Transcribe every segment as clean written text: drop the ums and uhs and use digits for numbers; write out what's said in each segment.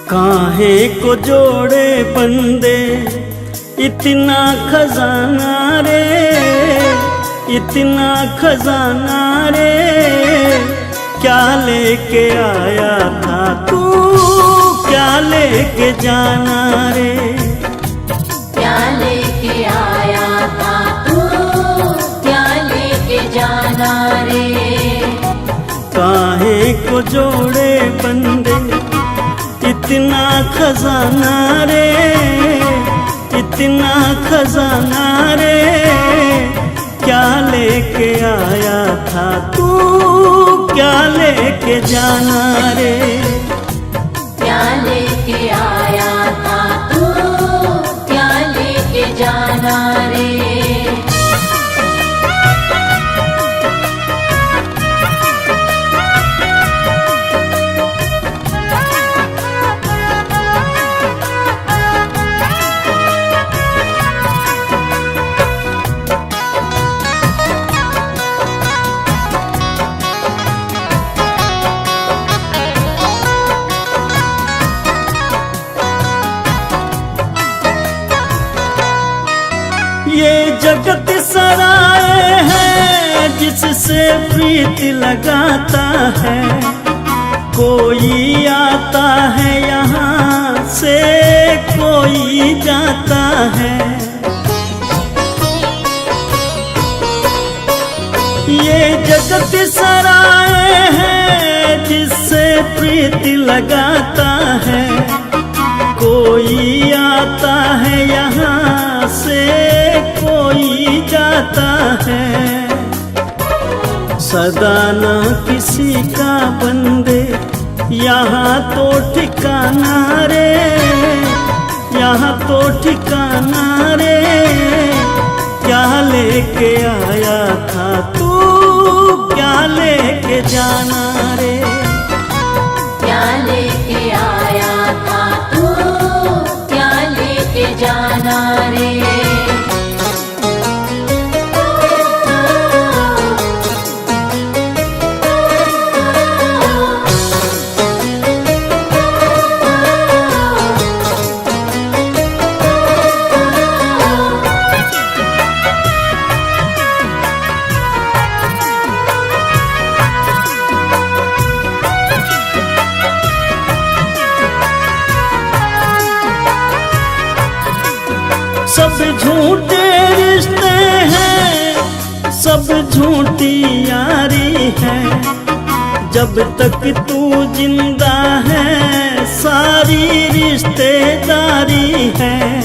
काहे को जोड़े बंदे इतना खजाना रे, इतना खजाना रे, क्या लेके आया था तू, क्या लेके जाना रे, क्या लेके आया था तू, क्या लेके जाना रे। काहे को जोड़े बंदे इतना खजाना रे, इतना खजाना रे, क्या लेके आया था तू, क्या लेके जाना रे, क्या लेके आया था तू, क्या लेके जाना रे। ये जगत सराय है जिससे प्रीत लगाता है, कोई आता है यहाँ से कोई जाता है। ये जगत सराय है जिससे प्रीत लगाता है, कोई आता है यहाँ से कोई जाता है। सदा ना किसी का बंदे यहाँ तो ठिकाना रे, यहाँ तो ठिकाना रे, क्या लेके आया था तू, क्या लेके जाना रे, क्या लेके आया था तू, क्या लेके जाना रे। सब झूठे रिश्ते हैं, सब झूठी यारी है, जब तक तू जिंदा है सारी रिश्तेदारी है।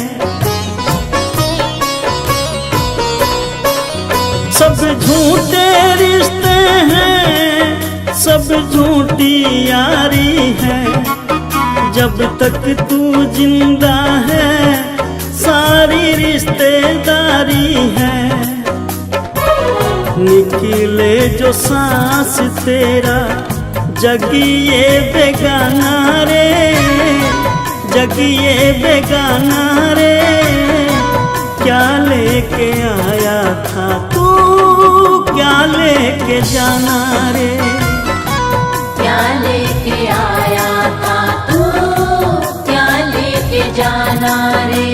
सब झूठे रिश्ते हैं, सब झूठी यारी है, जब तक तू जिंदा है सारी रिश्तेदारी है। निकले जो सांस तेरा जगिए बेगाना रे, जगिए बेगाना रे, क्या लेके आया था तू, क्या लेके जाना रे, क्या लेके आया था तू, क्या लेके जाना रे।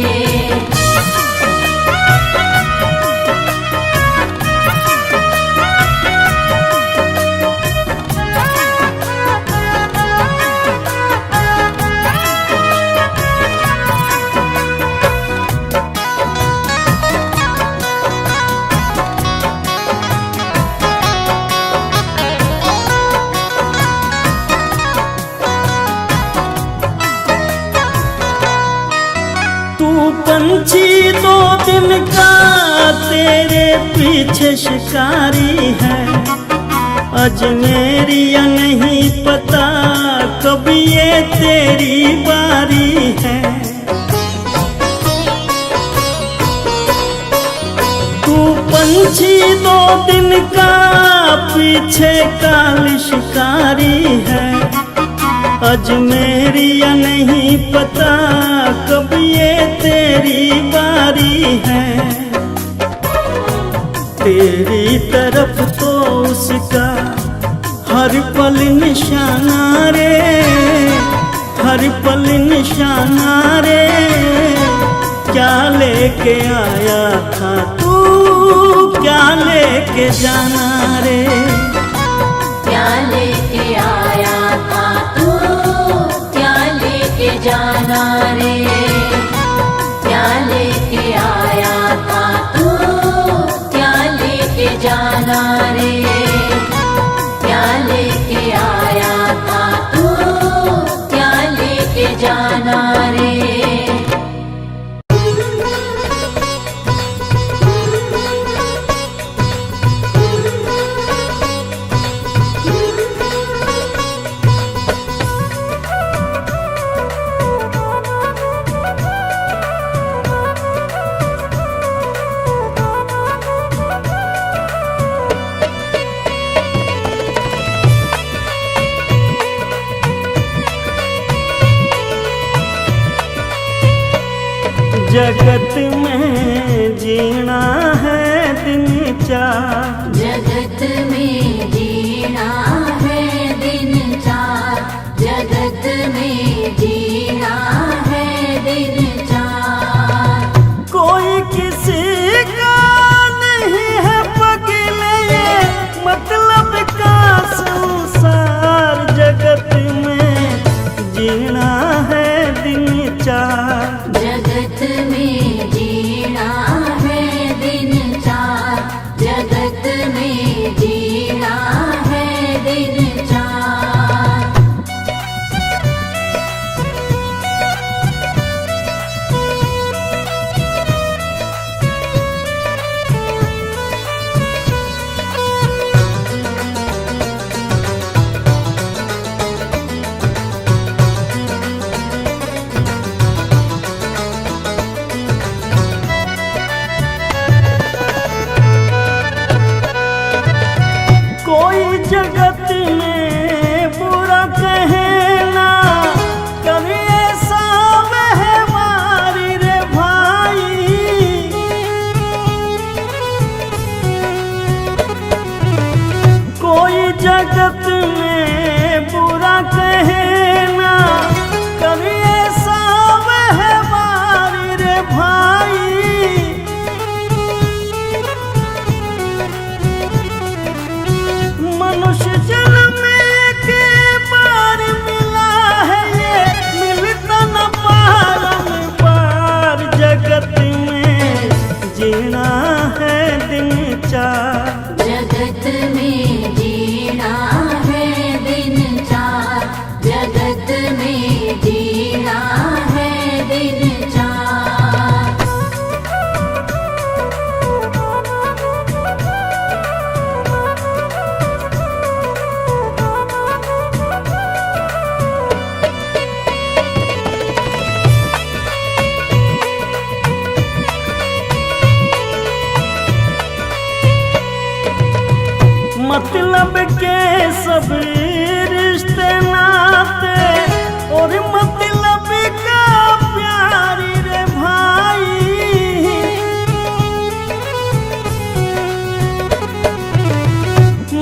पंछी दो दिन का तेरे पीछे शिकारी है, अजमेरिया नहीं पता कब ये तेरी बारी है। तू पंछी दो दिन का पीछे काल शिकारी है, अजमेरिया नहीं पता कब ये तेरी बारी है। तेरी तरफ तो उसका हर पल निशाना रे, हर हर पल निशाना रे, क्या लेके आया था तू, क्या लेके जाना रे। क्या लेके आया था तू, क्या लेके जाना रे। क्या लेके आया था तू, क्या लेके जाना रे। क्या लेके आया था तू, क्या लेके जाना रे। जगत में जीना है दिन चार, जगत में जीना है दिन चार। जगत में जीना है दिन चार। कोई किसी का नहीं है पगले, मतलब का संसार। जगत में जीना है दिन चार, जगत में जीना है दिन चार। जगत में जीना है दिन चार। कोई जगत में बुरा कहना, कभी ऐसा महमारी रे भाई। कोई जगत में बुरा कहना, कभी ऐसा महमारी रे भाई। मनुष्य जन्म के बार मिला है ये, मिलता न पार। जगत में जीना है दिन चार, जगत में जीना है दिन चार। जगत में जीना है दिन चार। मतलब के सब रिश्ते नाते, और मतलब का प्यार रे भाई।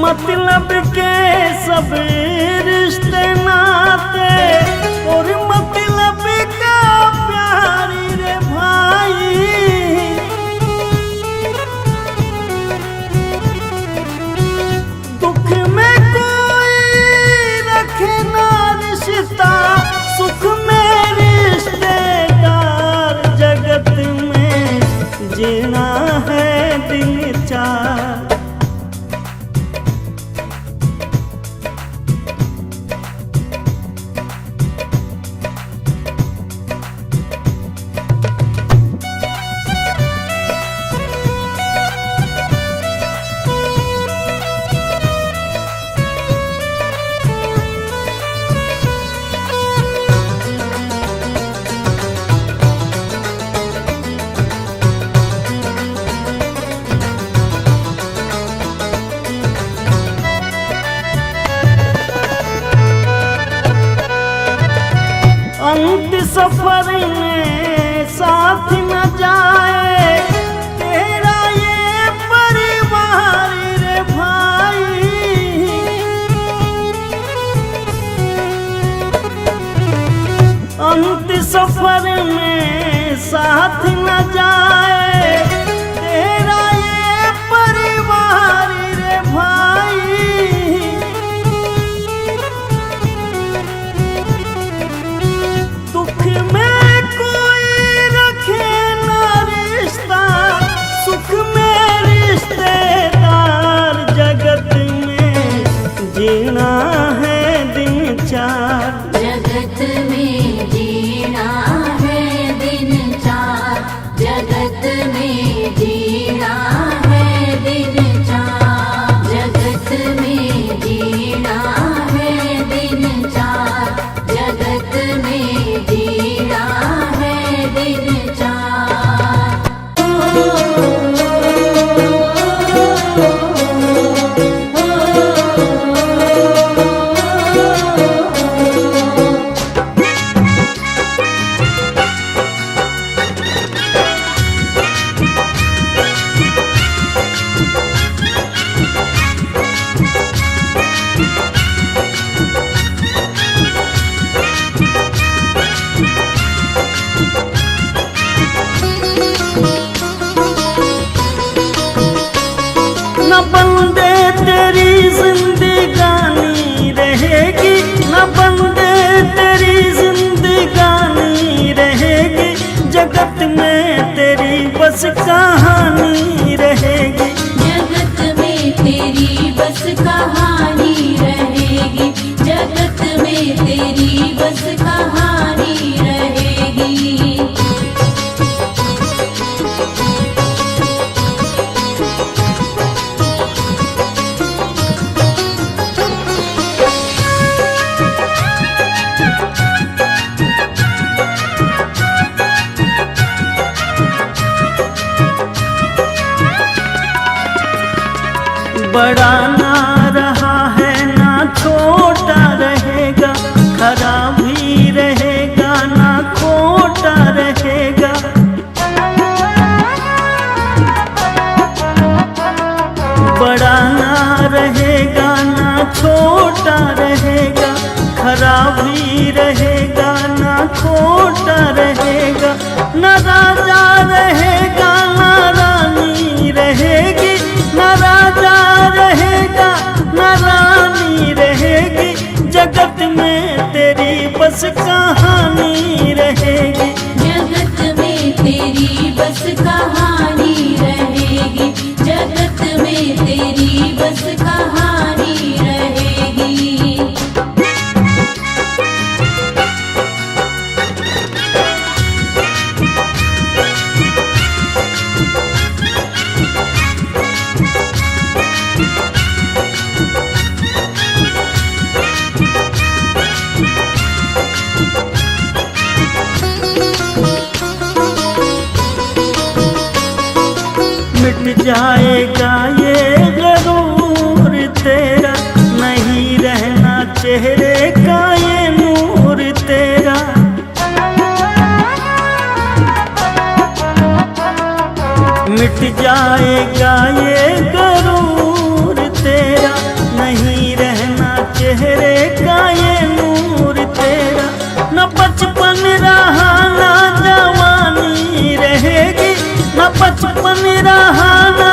मतलब के सब रिश्ते नाते, और मतलब का प्यार रे भाई। दुख में कोई रखे ना रिश्ता, सुख में रिश्तेदार। जगत में जीना है दिन चार, अंत सफर में साथ न जाए तेरा ये परिवार रे भाई। अंत सफर में साथ न जाए तेरा ये परिवार रे भाई। दुख में कोई रखे न रिश्ता, सुख में रिश्तेदार, जगत में जीना है दिन चार। जगत में जीना है दिन चार, जगत में जीना है दिन चार, जगत में जीना है दिन चार, जगत में जीना है दिन चार। न बंदे तेरी जिंदगानी रहेगी, न बंदे तेरी जिंदगानी रहेगी, जगत में तेरी बस कहानी रहेगी। जगत में तेरी बस कहानी रहेगी, जगत में तेरी बस कहानी रहेगी। बड़ा ना रहा है ना छोटा रहेगा, खरा भी रहेगा ना खोटा रहेगा। बड़ा ना रहेगा ना छोटा रहेगा, खरा भी रहेगा ना खोटा रहेगा। न राजा रहेगा ना रानी रहेगी, न राजा रहेगा न रानी रहेगी, जगत में तेरी बस कहानी रहेगी। जगत में तेरी बस कहानी रहेगी, जगत में तेरी बस कहानी रहेगी। मिट जाएगा ये गरूर तेरा, नहीं रहना चेहरे का ये नूर तेरा। मिट जाएगा ये गरूर तेरा, नहीं रहना चेहरे का ये नूर तेरा। न बचपन रहा ना जवानी रहेगी, न बचपन रहा ना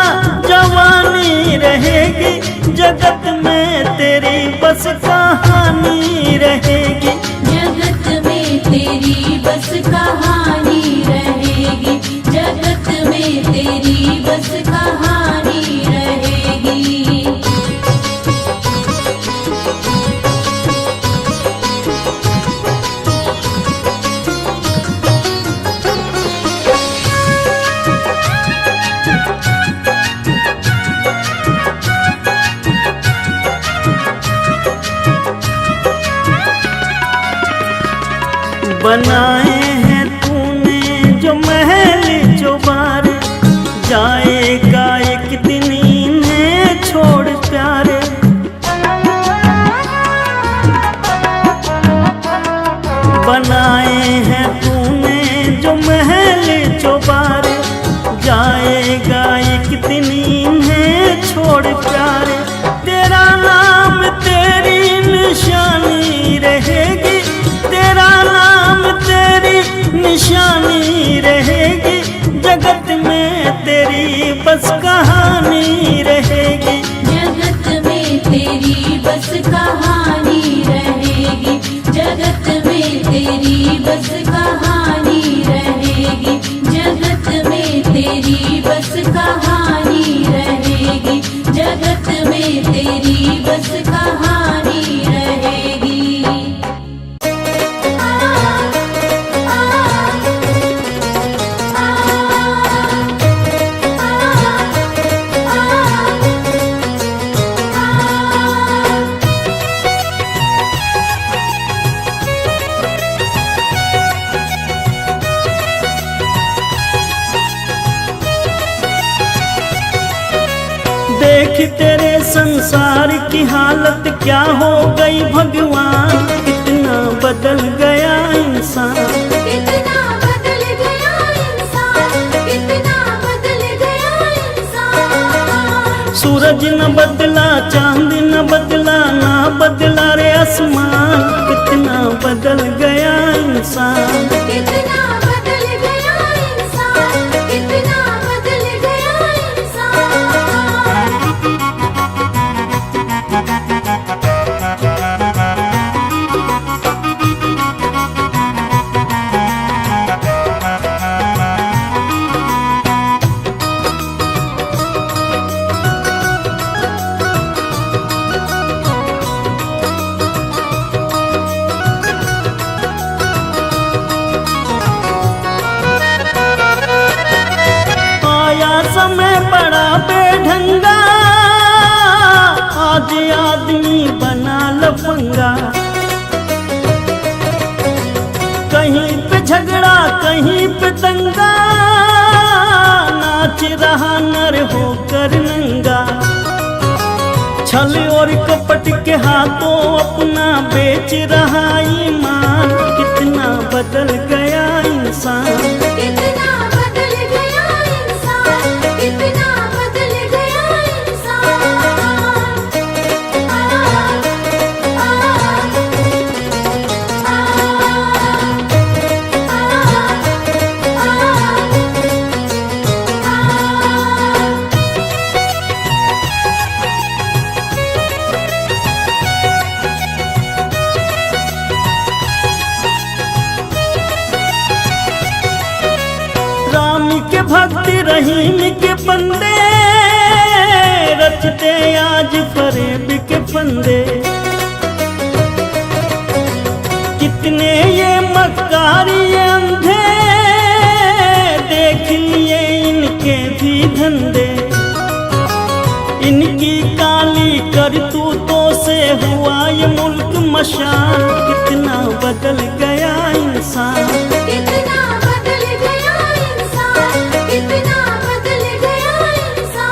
जवानी रहेगी, जगत में तेरी बस कहानी रहेगी। जगत में तेरी बस कहानी रहेगी, जगत में तेरी बस कहानी रहेगी। बनाए हैं तूने जो महल जो बार, जाएगा एक दिन इन्हें छोड़ प्यारे। बनाए हैं तूने जो महल जो बार, जाएगा एक दिन इन्हें छोड़ प्यारे। तेरा नाम तेरी निशानी रहेगी, तेरा नाम बस कहानी रहेगी। जगत में तेरी बस कहानी रहेगी, जगत में तेरी बस कहानी रहेगी, जगत में तेरी बस कहानी रहेगी, जगत में तेरी बस कहानी रहेगी। देख तेरे संसार की हालत क्या हो गई भगवान, कितना बदल गया इंसान, कितना बदल गया इंसान, कितना बदल गया इंसान। सूरज न बदला, चांद न बदला, ना बदला रे आसमान, कितना बदल गया इंसान। कितना बदल गया इंसान, कितना बदल गया इंसान। समय बड़ा बेढंगा, आज आदमी बना लफंगा, कहीं पे झगड़ा कहीं पे दंगा, नाच रहा नर होकर नंगा, छल और कपट के हाथों अपना बेच रहा ईमान, कितना बदल गया इंसान। कितना बदल गया इंसान, कितना बदल गया इंसान। राम के भक्त रहीम के बंदे, रचते आज फरेब के फंदे, कितने ये मक्कारी ये अंधे, देख लिए इनके भी धंधे, इनकी काली करतूतों से हुआ ये मुल्क मशान, कितना बदल गया इंसान। कितना बदल गया इंसान, कितना बदल गया इंसान।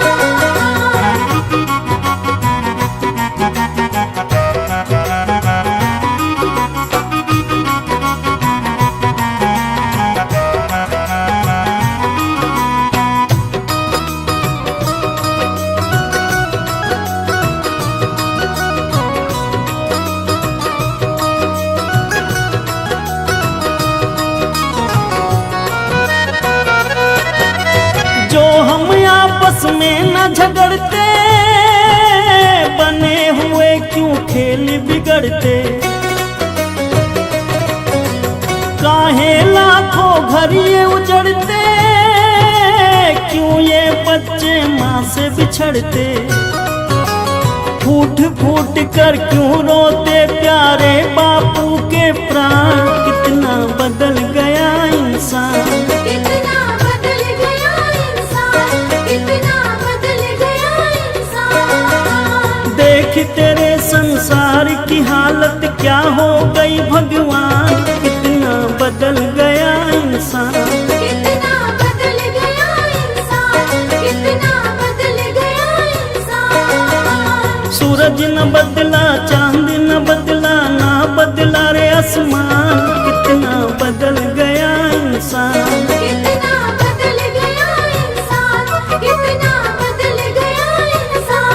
जो हम आपस में न झगड़ते, बने हुए क्यों खेल बिगड़ते, काहे लाखों घर ये उजड़ते, क्यों ये बच्चे माँ से बिछड़ते, फूट फूट कर क्यों रोते प्यारे बापू के प्राण, कितना बदल गया इंसान। कितना बदल गया इंसान, कितना बदल गया इंसान। देख तेरे संसार की हालत क्या हो गई भगवान, कितना बदल गया इंसान। कितना बदल गया इंसान, कितना बदल गया इंसान। सूरज न बदला, चांद न बदला, ना बदला रे आसमान, कितना बदल गया इंसान। कितना बदल गया इंसान, कितना बदल गया इंसान।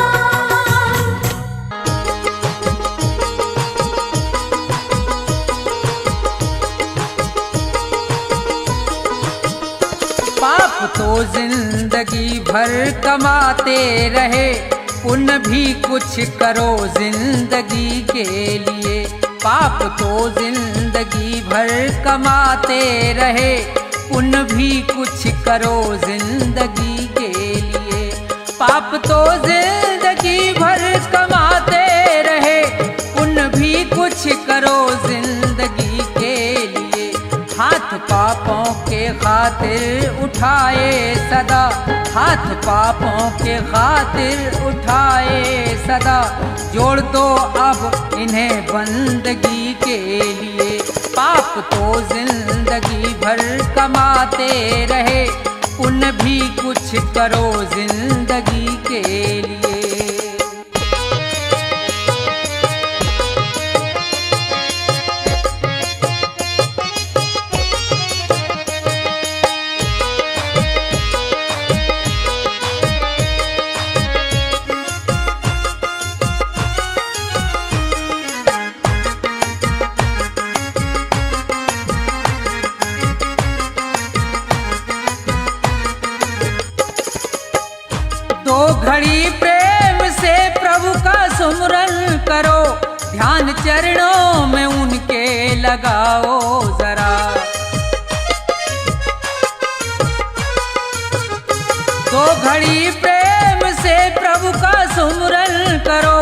पाप तो जिंदा जिंदगी भर कमाते रहे, पुण्य भी कुछ करो जिंदगी के लिए। पाप तो जिंदगी भर कमाते रहे, पुण्य भी कुछ करो जिंदगी के लिए। पाप तो जिंदगी भर कमाते रहे, पुण्य भी कुछ करो जिंदगी के लिए। हाथ पापों के खातिर उठाए सदा, हाथ पापों के खातिर उठाए सदा, जोड़ दो अब इन्हें बंदगी के लिए। पाप तो जिंदगी भर कमाते रहे, पुण्य भी कुछ करो जिंदगी के लिए। दो घड़ी प्रेम से प्रभु का सुमरन करो, ध्यान चरणों में उनके लगाओ जरा। दो घड़ी प्रेम से प्रभु का सुमरन करो,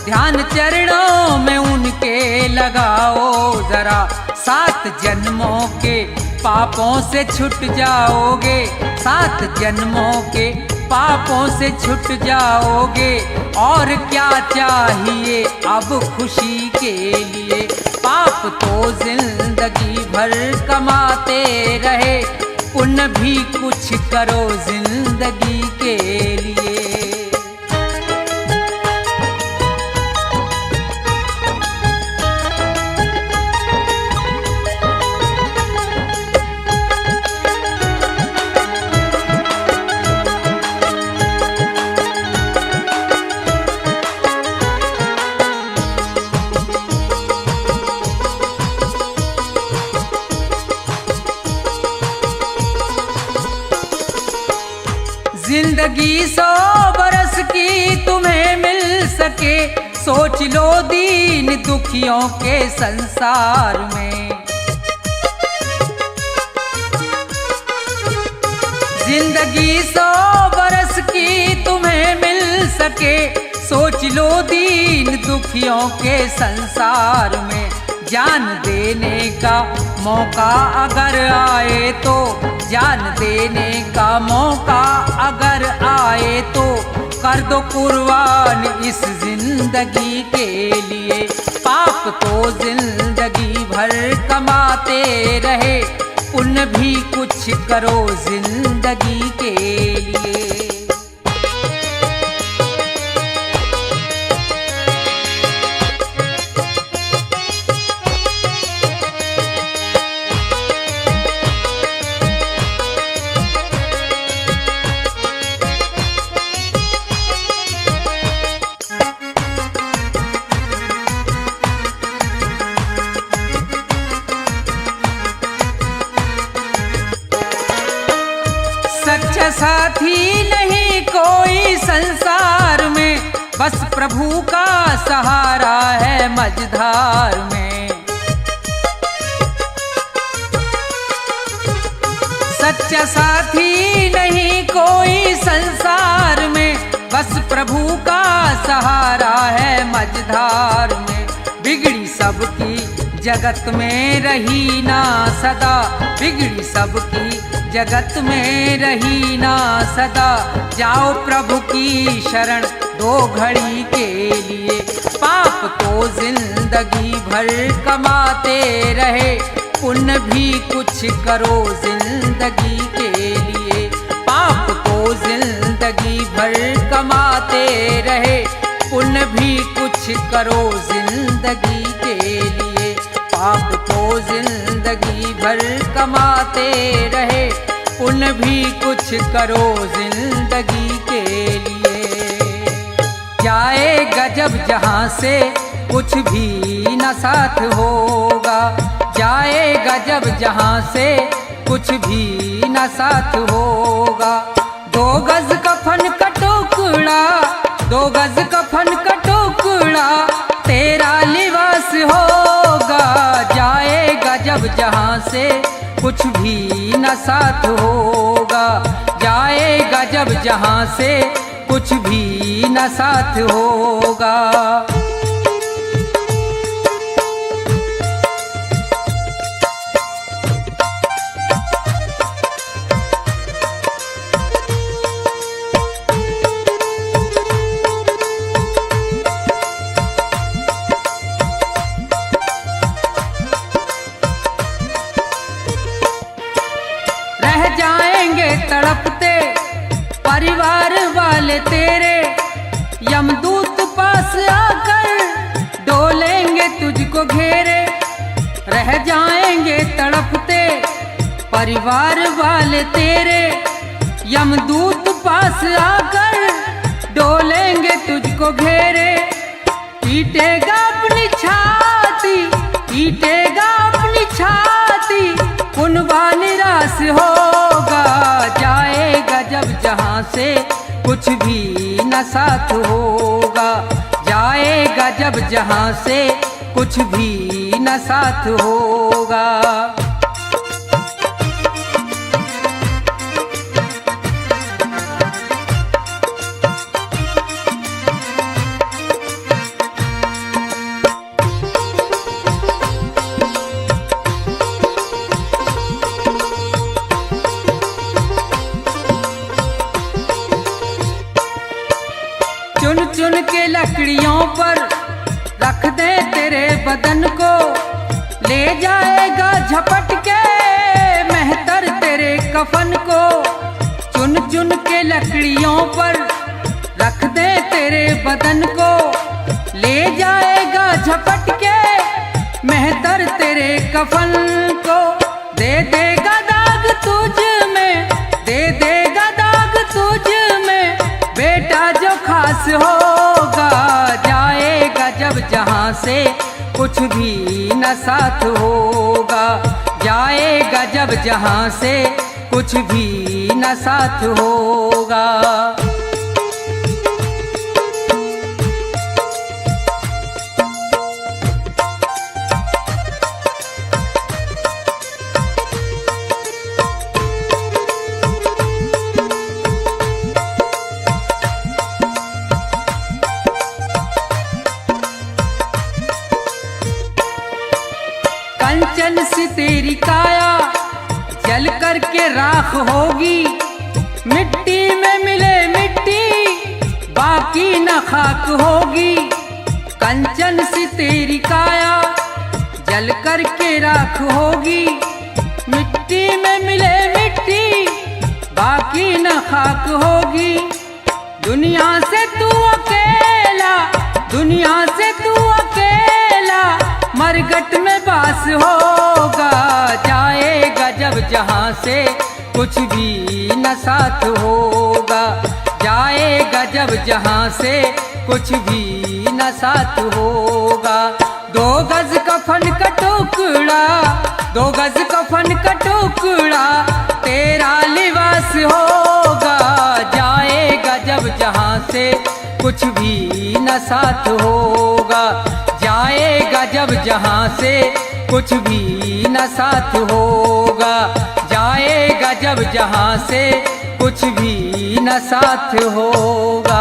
ध्यान चरणों में उनके लगाओ जरा। 7 जन्मों के पापों से छूट जाओगे, 7 जन्मों के पापों से छूट जाओगे। और क्या चाहिए अब खुशी के लिए। पाप तो जिंदगी भर कमाते रहे, पुण्य भी कुछ करो जिंदगी के लिए। जिंदगी 100 बरस की तुम्हें मिल सके, सोच लो दीन दुखियों के संसार में। जिंदगी 100 बरस की तुम्हें मिल सके, सोच लो दीन दुखियों के संसार में। जान देने का मौका अगर आए तो, जान देने का मौका अगर आए तो, कर दो कुर्बान इस जिंदगी के लिए। पाप तो जिंदगी भर कमाते रहे, पुण्य भी कुछ करो जिंदगी के लिए। सच्चा साथी नहीं कोई संसार में, बस प्रभु का सहारा है मझधार में। सच्चा साथी नहीं कोई संसार में, बस प्रभु का सहारा है मझधार में। बिगड़ी सबकी जगत में रही ना सदा, बिगड़ी सबकी जगत में रही ना सदा। जाओ प्रभु की शरण 2 घड़ी के लिए। पाप तो जिंदगी भर कमाते रहे, पुण्य भी कुछ करो जिंदगी के लिए। पाप तो जिंदगी भर कमाते रहे, पुण्य भी कुछ करो जिंदगी के लिए। पाप तो जिंदगी भर कमाते रहे, पुण्य भी कुछ करो जिंदगी के लिए। जाएगा जब जहाँ से कुछ भी न साथ होगा, जाएगा जब जहाँ से कुछ भी न साथ होगा। दो गज कफन का टुकड़ा, दो गज कफन का टुकड़ा तेरा लिबास होगा। जाएगा जब जहाँ से कुछ भी न साथ होगा, जाएगा जब जहाँ से कुछ भी न साथ होगा। रह जाएंगे तड़पते परिवार वाले तेरे, यमदूत पास आकर डोलेंगे तुझको घेरे। रह जाएंगे तड़पते परिवार वाले तेरे, यमदूत पास आकर डोलेंगे तुझको घेरे। पीटेगा अपनी छाती, पीटेगा अपनी छाती, कुनबा निराश होगा। जाएगा जब जहाँ से कुछ भी न साथ होगा, जाएगा जब जहाँ से कुछ भी न साथ होगा। चुन चुन के लकड़ियों पर रख दे तेरे बदन को, ले जाएगा झपट के मेहतर तेरे कफन को। चुन चुन के लकड़ियों पर रख दे तेरे बदन को, ले जाएगा झपट के मेहतर तेरे कफन को। दे देगा दाग तुझ में, दे देगा दाग तुझ में, बेटा जो खास होगा। जाएगा जब जहाँ से कुछ भी न साथ होगा, जाएगा जब जहाँ से कुछ भी न साथ होगा। कंचन सी तेरी काया जल करके राख होगी, मिट्टी में मिले मिट्टी बाकी न खाक होगी। कंचन सी तेरी काया जल करके राख होगी, मिट्टी में मिले मिट्टी बाकी न खाक होगी। दुनिया से तू अकेला, दुनिया से तू अकेला मरघट में बास होगा। जाएगा जब जहाँ से कुछ भी न साथ होगा, जाएगा जब जहाँ से कुछ भी न साथ होगा। दो गज कफन का टुकड़ा, दो गज कफन का टुकड़ा तेरा लिबास होगा। जाएगा जब जहाँ से कुछ भी न साथ होगा, जाएगा जब जहाँ से कुछ भी न साथ होगा, जाएगा जब जहाँ से कुछ भी न साथ होगा।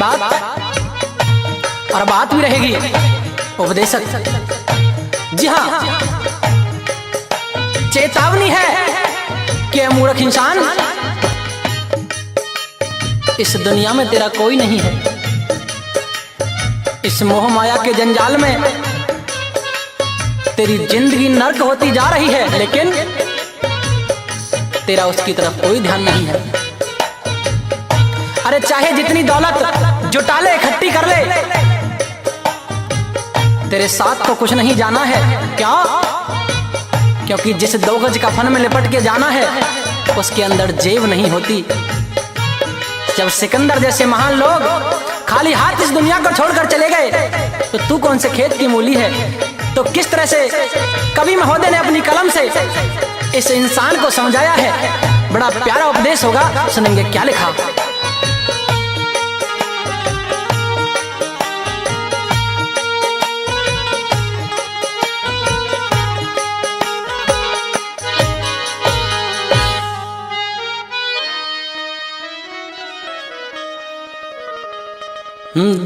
बात और बात भी रहेगी उपदेशक। जी हाँ, चेतावनी है कि मूर्ख इंसान, इस दुनिया में तेरा कोई नहीं है। इस मोह माया के जंजाल में तेरी जिंदगी नर्क होती जा रही है, लेकिन तेरा उसकी तरफ कोई ध्यान नहीं है। अरे चाहे जितनी दौलत जुटा ले, इकट्ठी कर ले, तेरे साथ तो कुछ नहीं जाना है। क्या? क्योंकि जिस 2 गज का फन में लिपट के जाना है, उसके अंदर जेब नहीं होती। जब सिकंदर जैसे महान लोग खाली हाथ इस दुनिया को छोड़कर चले गए, तो तू कौन से खेत की मूली है? तो किस तरह से कवि महोदय ने अपनी कलम से इस इंसान को समझाया है। बड़ा प्यारा उपदेश होगा, सुनेंगे क्या लिखा।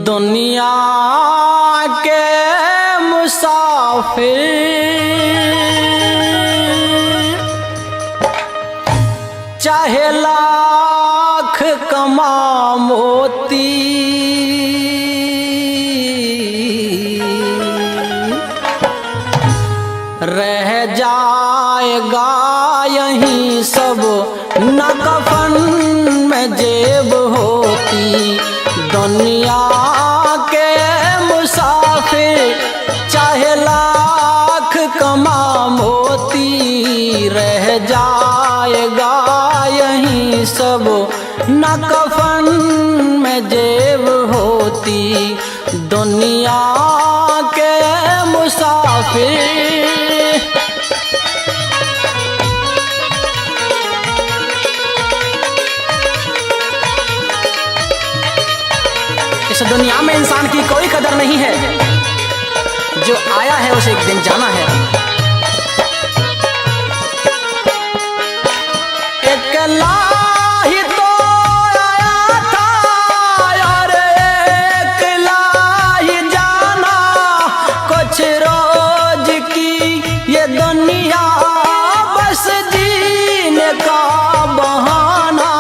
दुनिया के मुसाफिर चाहे लाख कमा मोती, रह जाएगा यहीं सब न कफन में जेब होती। दुनिया के मुसाफिर चाहे लाख कमा मोती, रह जाएगा यहीं सब न कफन में जेब होती। दुनिया के मुसाफिर। इस दुनिया में इंसान की कोई कदर नहीं है, जो आया है उसे एक दिन जाना है। अकेला ही तो आया था और अकेला ही जाना, कुछ रोज की ये दुनिया बस जीने का बहाना।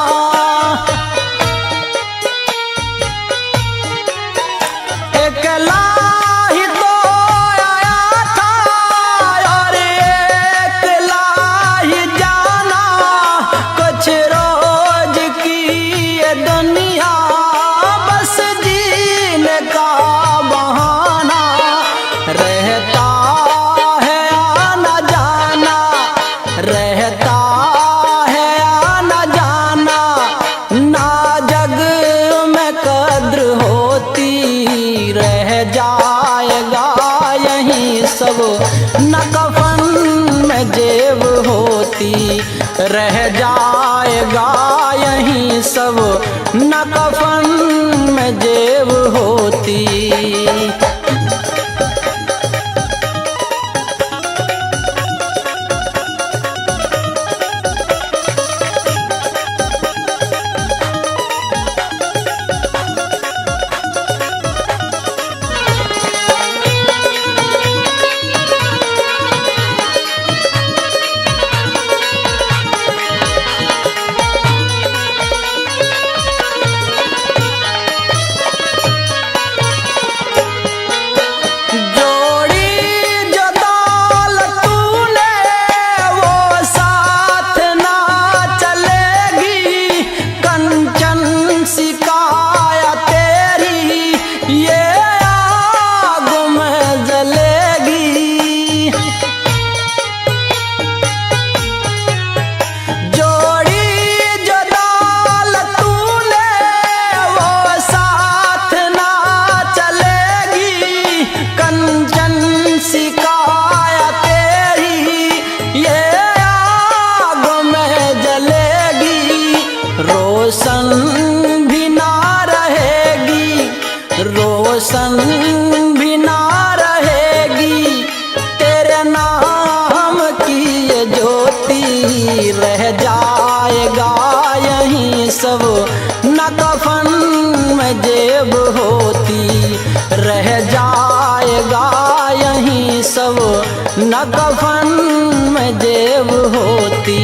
अकेला ही तो आया था और अकेला ही जाना, कुछ रोज की ये दुनिया बस जीने का बहाना। रहता है आना जाना, रहता है आना जाना, ना जग में कद्र होती। रह जाएगा यहीं सब न कफन में जेब होती। रह जाएगा यहीं सब न कफन में जेब होती। रोशन भी ना रहेगी, तेरे नाम की ये ज्योति रह जाएगा यहीं सब न कफन कफन में जेब होती, रह जाएगा यहीं सब न कफन में जेब होती।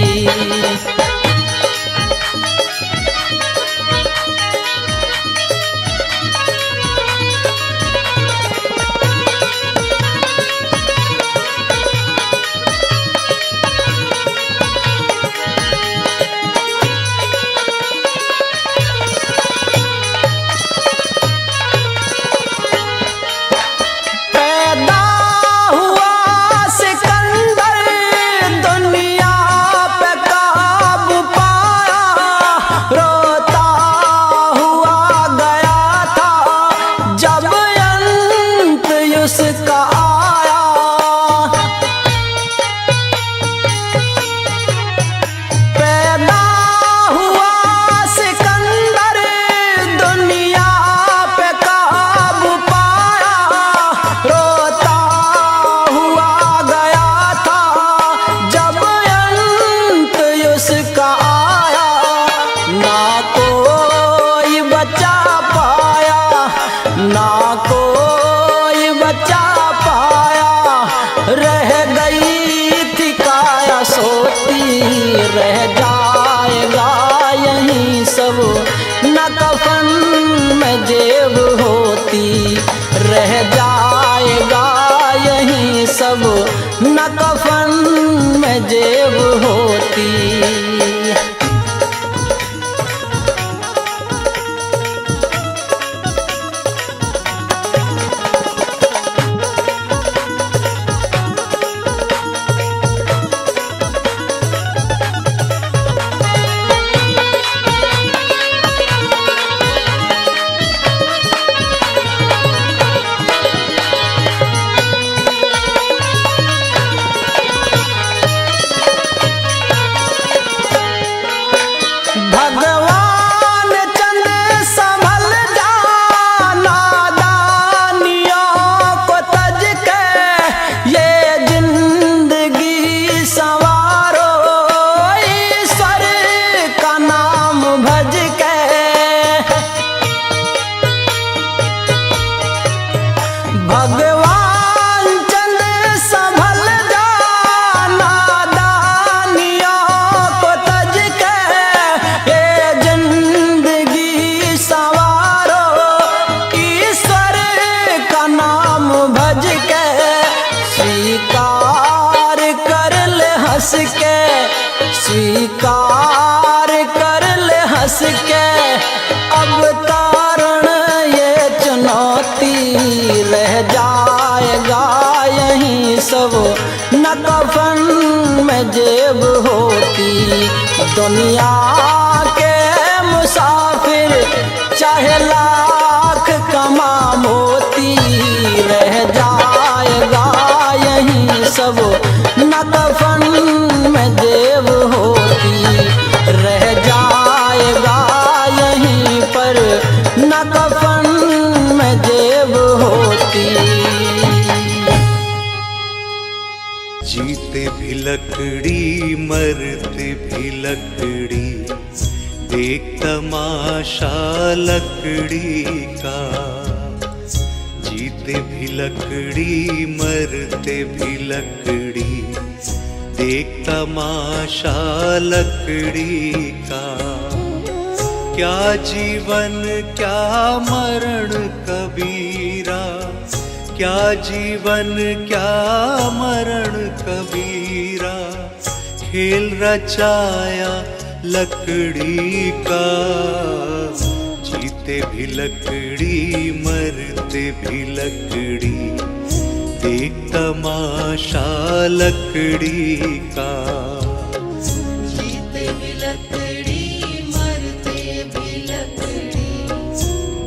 रह जाएगा यहीं सब न कफन में जेब होती, रह जाएगा यहीं सब न कफन में जेब होती। स्वीकार कर ले हंस के अब तारण ये चुनौती, रह जाएगा यहीं सब न कफन में जेब होती। दुनिया के मुसाफिर चाहे लाख कमा मोती, रह जाएगा यहीं सब न कफन में जेब होती, रह जाएगा यहीं पर न कफन में जेब होती। जीते भी लकड़ी मरते भी लकड़ी, देख तमाशा लकड़ी का। जीते भी लकड़ी मरते भी लकड़ी, देख तमाशा लकड़ी का। क्या जीवन क्या मरण कबीरा, क्या जीवन क्या मरण कबीरा। खेल रचाया लकड़ी का, जीते भी लकड़ी मरते भी लकड़ी, देख तमाशा लकड़ी का। जीते भी लकड़ी मरते भी लकड़ी,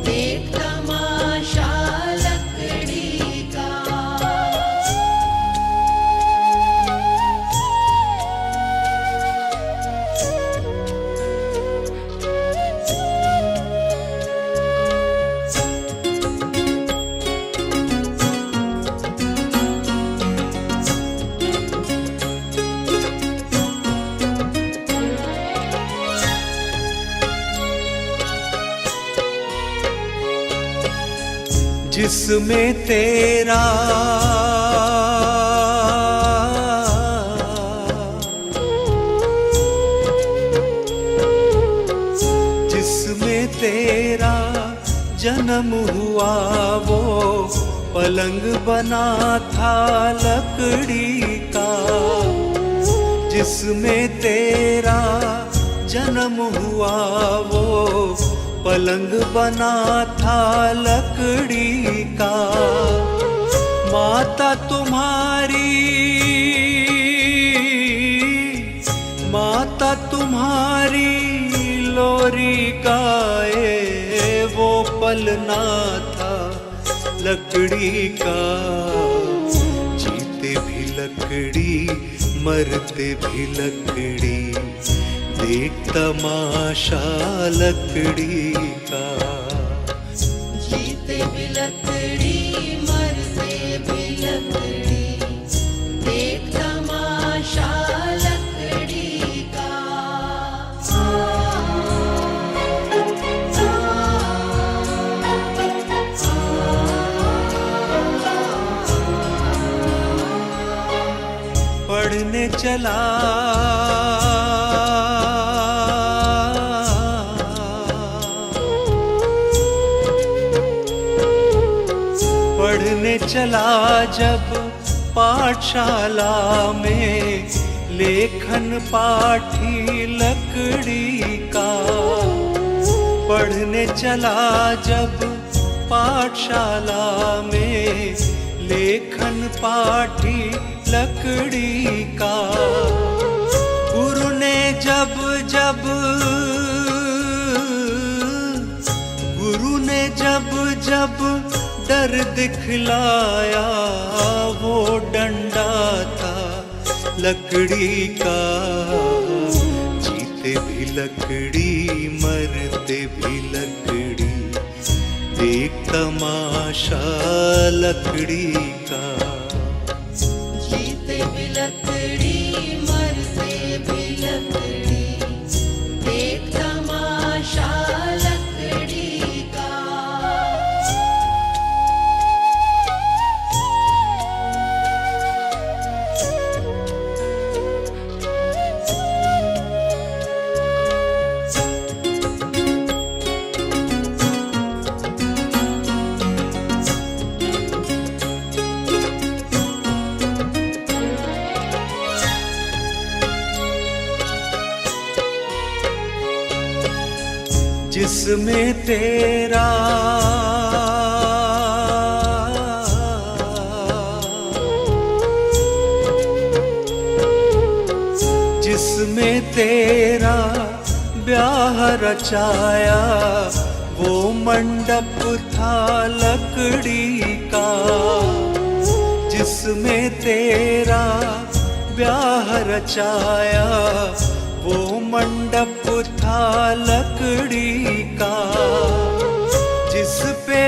देख तमाशा लकड़ी का। जिसमें तेरा जिसमें तेरा जन्म हुआ वो पलंग बना था लकड़ी का। जिसमें तेरा जन्म हुआ वो पलंग बना था लकड़ी का। माता तुम्हारी लोरी गाए वो पलना था लकड़ी का। जीते भी लकड़ी मरते भी लकड़ी, देख तमाशा लकड़ी का। जीते भी लकड़ी मरते भी लकड़ी, देख तमाशा लकड़ी का। पढ़ने चला पढ़ने चला जब पाठशाला में, लेखन पाठी लकड़ी का। पढ़ने चला जब पाठशाला में, लेखन पाठी लकड़ी का। गुरु ने जब डर दिखलाया वो डंडा था लकड़ी का। जीते भी लकड़ी मरते भी लकड़ी, देख तमाशा लकड़ी का। जीते भी लकड़ी मरते भी लकड़ी, देख तमाशा लकड़ी का। जिसमें तेरा ब्याह रचाया वो मंडप था लकड़ी का। जिसमें तेरा ब्याह रचाया वो मंडप था लकड़ी का। जिस पे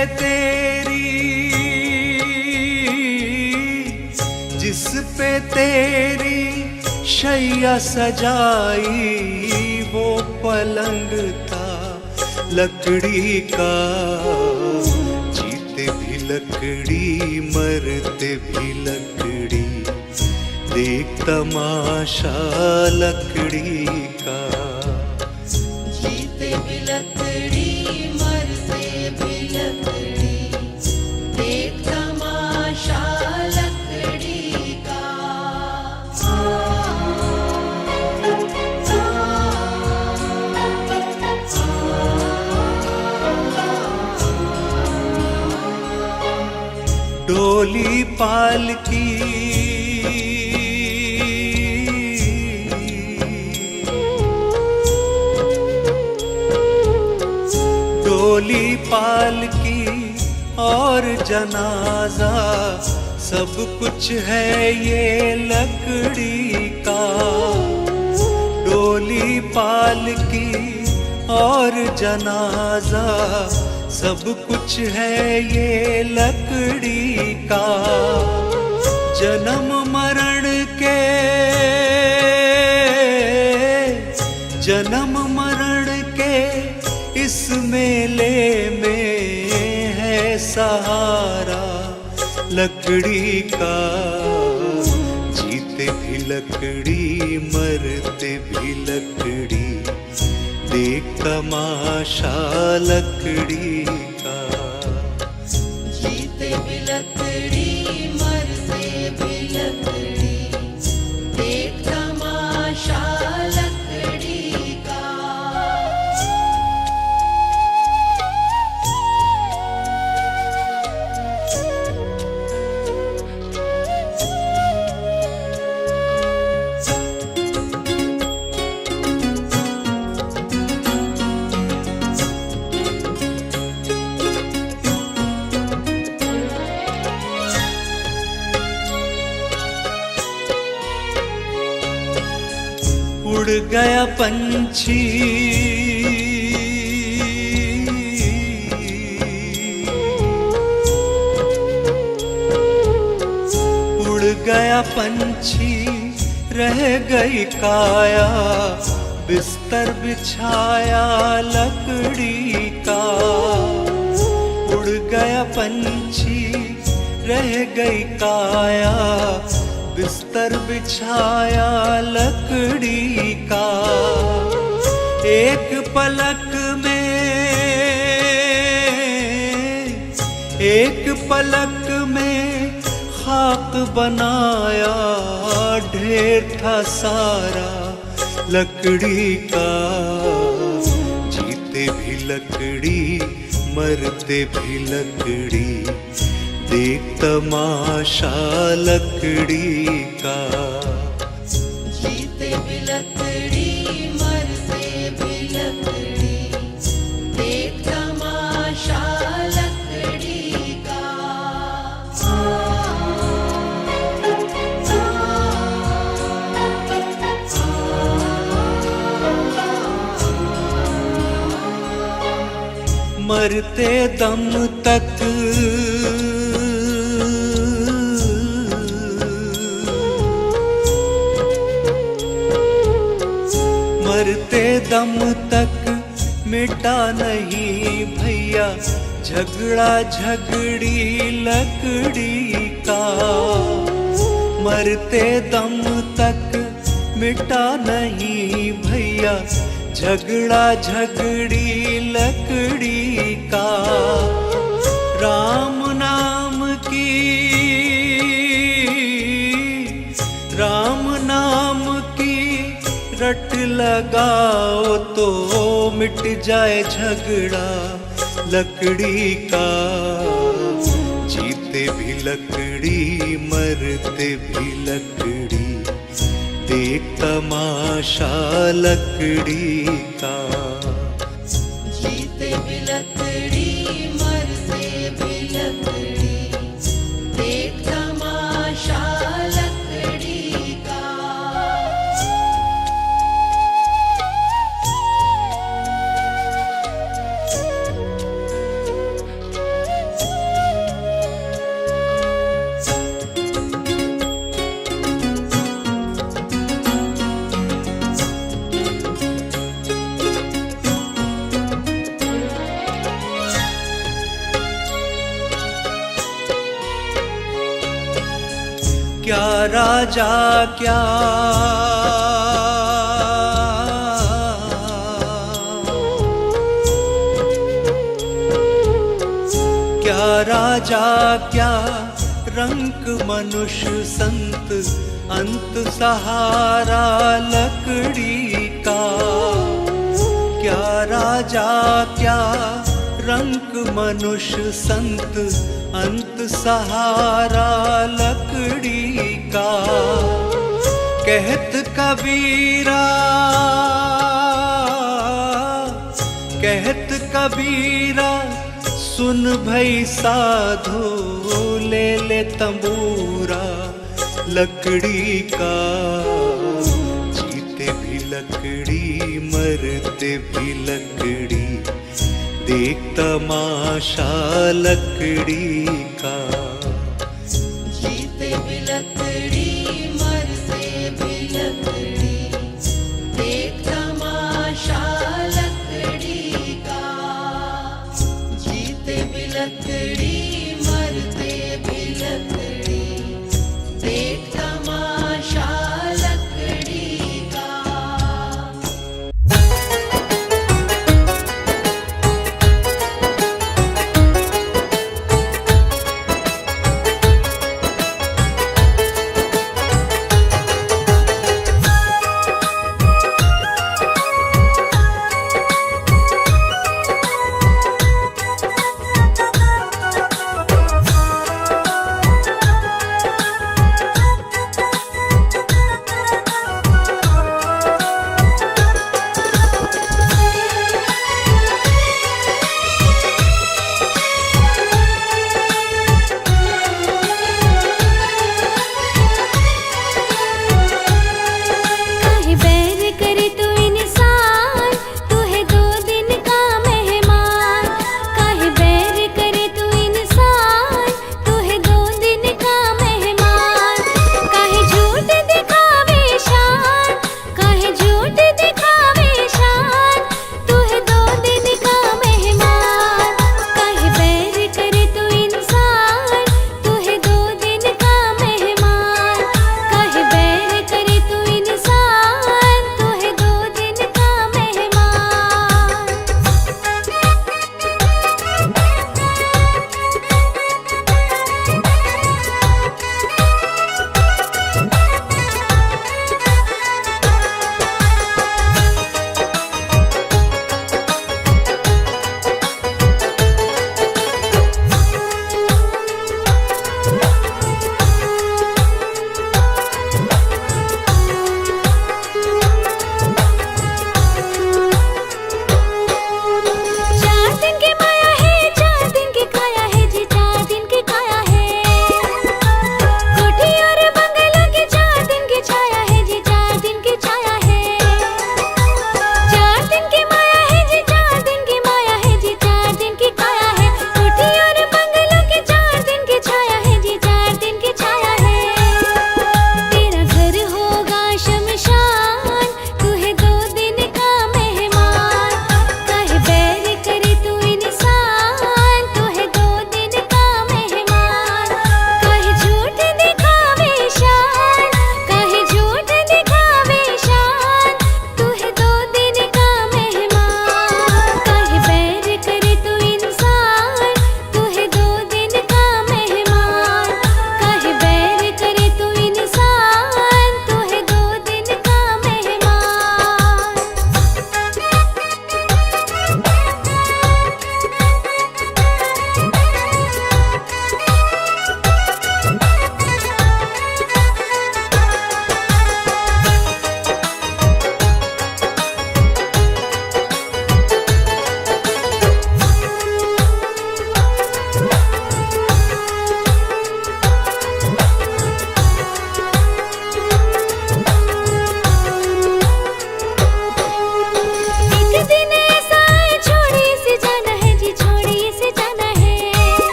तेरी शैया सजाई वो पलंग था लकड़ी का। जीते भी लकड़ी मरते भी लकड़ी, देख तमाशा लकड़ी का। जीते भी लकड़ी मरते भी लकड़ी, देख तमाशा लकड़ी का। डोली पालकी डोली पालकी और जनाजा सब कुछ है ये लकड़ी का। डोली पालकी और जनाजा सब कुछ है ये लकड़ी का। जन्म मरण के इस मेले में है सहारा लकड़ी का, जीते भी लकड़ी मरते भी लकड़ी, देख तमाशा लकड़ी का। जीते भी लकड़ी मरते भी लकड़ी, देख तमाशा लकड़ी का। उड़ गया पंछी उड़ गया पंछी, रह गई काया, बिस्तर बिछाया लकड़ी का। उड़ गया पंछी, रह गई काया, बिस्तर बिछाया लकड़ी का। एक पलक में खाक बनाया, ढेर था सारा लकड़ी का। जीते भी लकड़ी मरते भी लकड़ी, देख तमाशा लकड़ी का। जीते भी लकड़ी मरते भी लकड़ी, देख तमाशा लकड़ी का। मरते दम तक मरते दम तक मिटा नहीं भैया, झगड़ा झगड़ी लकड़ी का। मरते दम तक मिटा नहीं भैया, झगड़ा झगड़ी लकड़ी का। राम नाम की रट लगाओ तो मिट जाए झगड़ा लकड़ी का। जीते भी लकड़ी मरते भी लकड़ी, देख तमाशा लकड़ी का। जीते भी लकड़ी मरते भी लकड़ी, देख तमाशा लकड़ी का। क्या राजा क्या राजा क्या रंक मनुष्य संत, अंत सहारा लकड़ी का। क्या राजा क्या रंक मनुष्य संत, अंत सहारा लकड़ी का। कहत कबीरा सुन भई साधो, ले तंबूरा लकड़ी का। जीते भी लकड़ी मरते भी लकड़ी, देख तमाशा लकड़ी का। जीते भी लकड़ी मरते भी लकड़ी, देख तमाशा लकड़ी का। जीते भी लकड़ी मरते भी लकड़ी देख तमाशा लकड़ी का।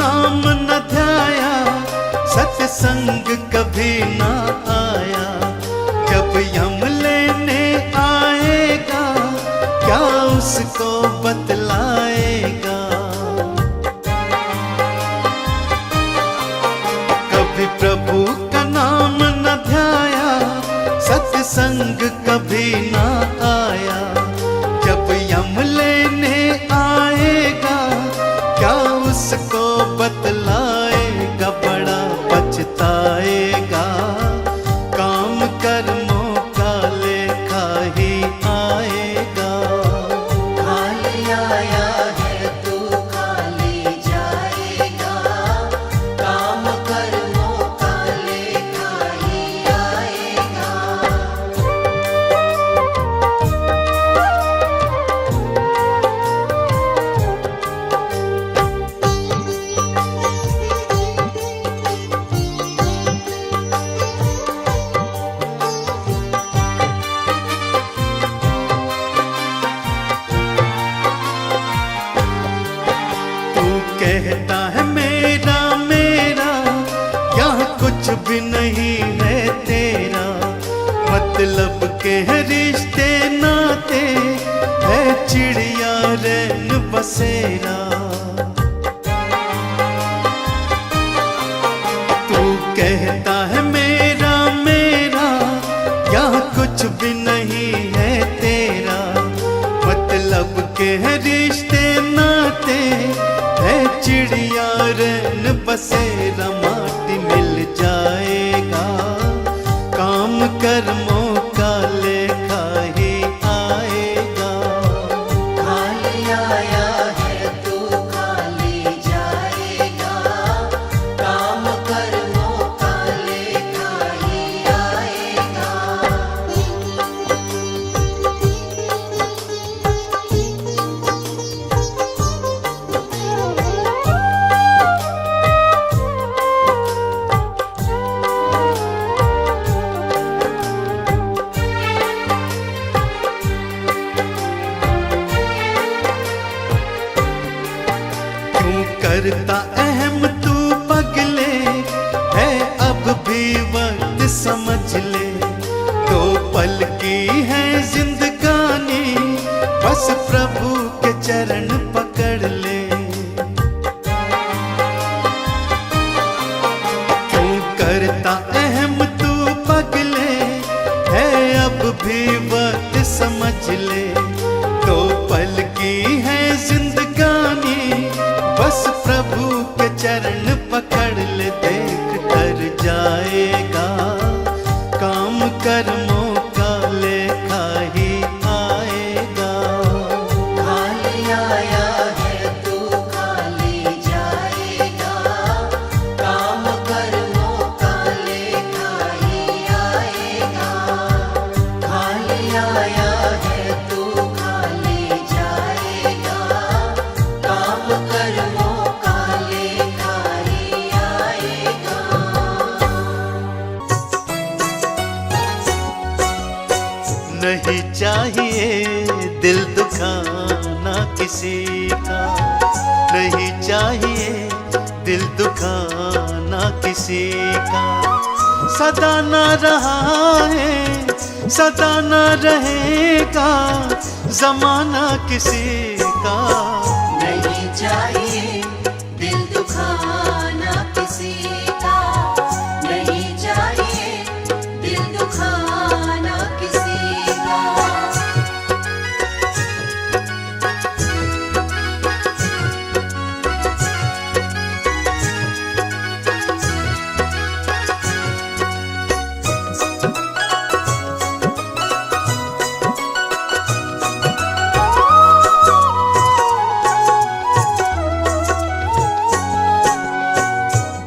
नाम न ध्याया, सत्संग कभी ना आया। जब यम लेने आएगा, क्या उसको बतलाएगा। कभी प्रभु का नाम न ध्याया, सत्संग कभी ना आया। जब यम लेने आएगा, क्या उसको बतलाएगा। बड़ा पछताएगा, काम कर्मों का लेखा ही आएगा। खाली आया है तू खाली जाएगा, काम कर्मों का लेखा ही आएगा। तू कहता है मेरा मेरा, यहाँ कुछ भी नहीं है तेरा। मतलब के है रिश्ते नाते, है चिड़िया रैन बसेरा। तू कहता है मेरा मेरा, यहाँ कुछ भी नहीं है तेरा। मतलब के है रिश्ते नाते, है चिड़िया रैन बसेरा। माटी मिल जाएगा, काम कर्मों का लेखा ही आएगा। खाली आया है तू खाली जाएगा, काम कर्मों का लेखा ही आएगा। क्यों करता अहम तू पगले, है अब भी वक्त समझ ले। दो पल की है जिंदगानी, बस प्रभु के चरण पकड़ ले। क्यों करता अहम तू पगले, है अब भी वक्त समझ ले। दो पल की है जिंदगानी, बस प्रभु के चरण पकड़ ले। देख कर जाएगा, काम कर्मों का लेखा ही आएगा। खाली आया है तू खाली जाएगा, काम कर्मों का लेखा ही आएगा। खाली आया है तू खाली जाएगा, काम कर्मों का लेखा ही आएगा। नहीं चाहिए दिल दुखाना किसी का, नहीं चाहिए दिल दुखाना किसी का। सदा न रहा है, सदा न रहेगा जमाना किसी का। नहीं चाहिए दिल दुखाना किसी का, नहीं चाहिए दिल दुखाना किसी का।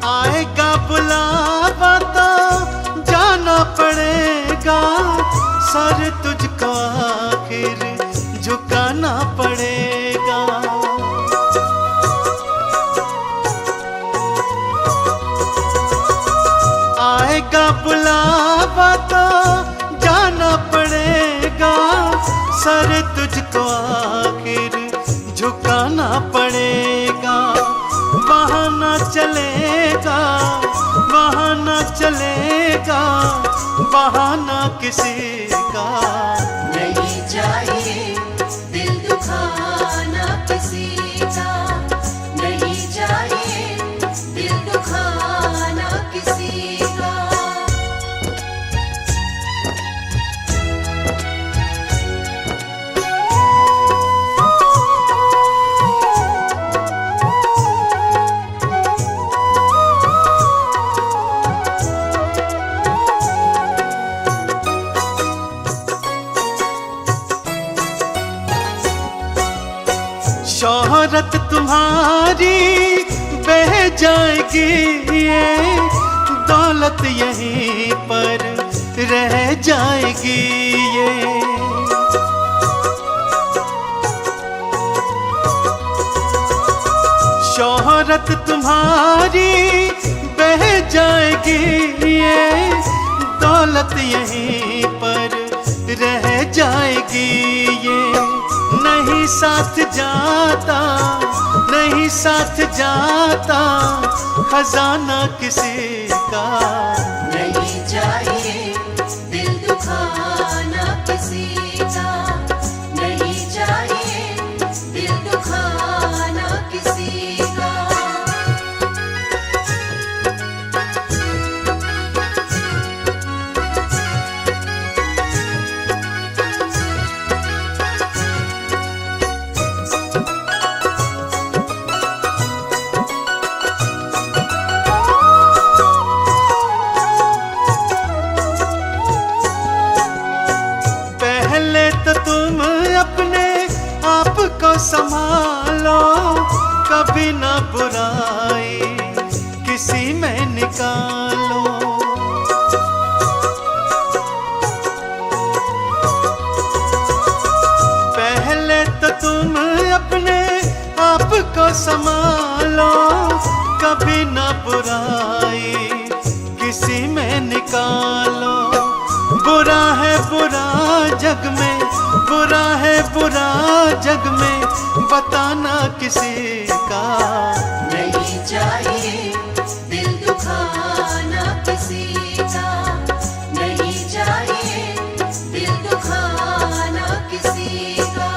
आएगा बुलावा तो जाना पड़ेगा, सर तुझको आखिर झुकाना पड़ेगा। आएगा बुलावा तो जाना पड़ेगा, सर तुझको आखिर झुकाना पड़ेगा। वहाँ बहाना चलेगा, बहाना चलेगा, बहाना किसी का नहीं चाहिए दिल दुखाना किसी का, नहीं चाहिए दिल दुखाना किसी का। शोहरत तुम्हारी बह जाएगी, ये दौलत यहीं पर रह जाएगी, ये शोहरत तुम्हारी बह जाएगी, ये दौलत यहीं पर रह जाएगी, ये नहीं साथ जाता, नहीं साथ जाता खजाना किसी का। नहीं चाहिए दिल दुखाना किसी का, नहीं चाहिए दिल दुखाना किसी का। तुम अपने आप को संभालो, कभी ना बुराई किसी में निकालो। पहले तो तुम अपने आप को संभालो, कभी ना बुराई किसी में निकालो। बुरा है बुरा जग में, बुरा है बुरा जग में, बताना किसी का। नहीं चाहिए दिल दुखाना किसी का, नहीं चाहिए दिल दुखाना किसी का।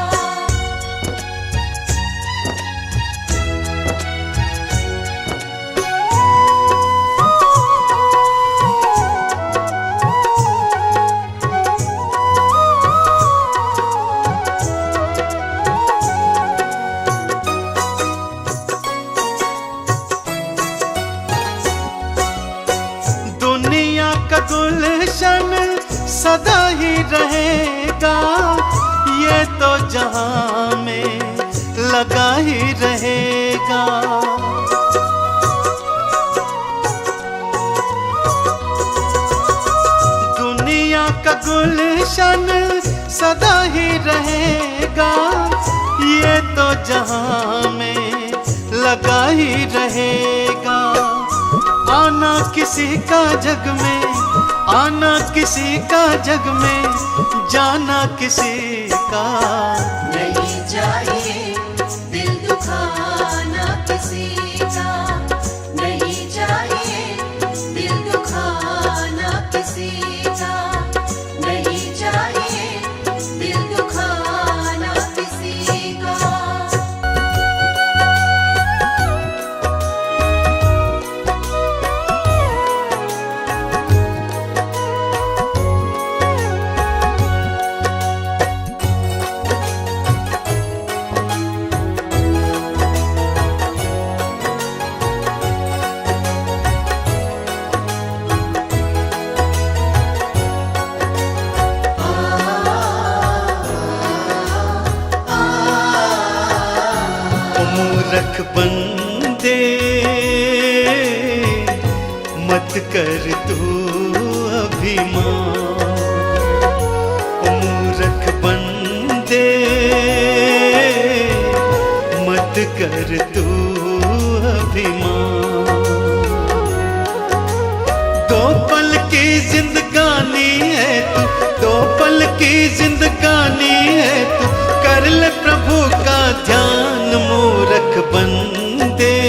दुनिया का गुलशन सदा ही रहेगा, ये तो जहां में लगा ही रहेगा। दुनिया का गुलशन सदा ही रहेगा, ये तो जहां में लगा ही रहेगा। आना किसी का जग में, आना किसी का जग में, जाना किसी का। नहीं चाहिए दिल दुखाना किसी का, नहीं चाहिए दिल दुखाना किसी का, नहीं चाहिए दिल दुखाना किसी का। मूर्ख बंदे मत कर तू अभिमान, मूर्ख बंदे मत कर तू अभिमान। दो पल की जिंदगानी है तू, दो पल की जिंदगानी है तू, कर ले प्रभु का ध्यान मूर्ख बंदे।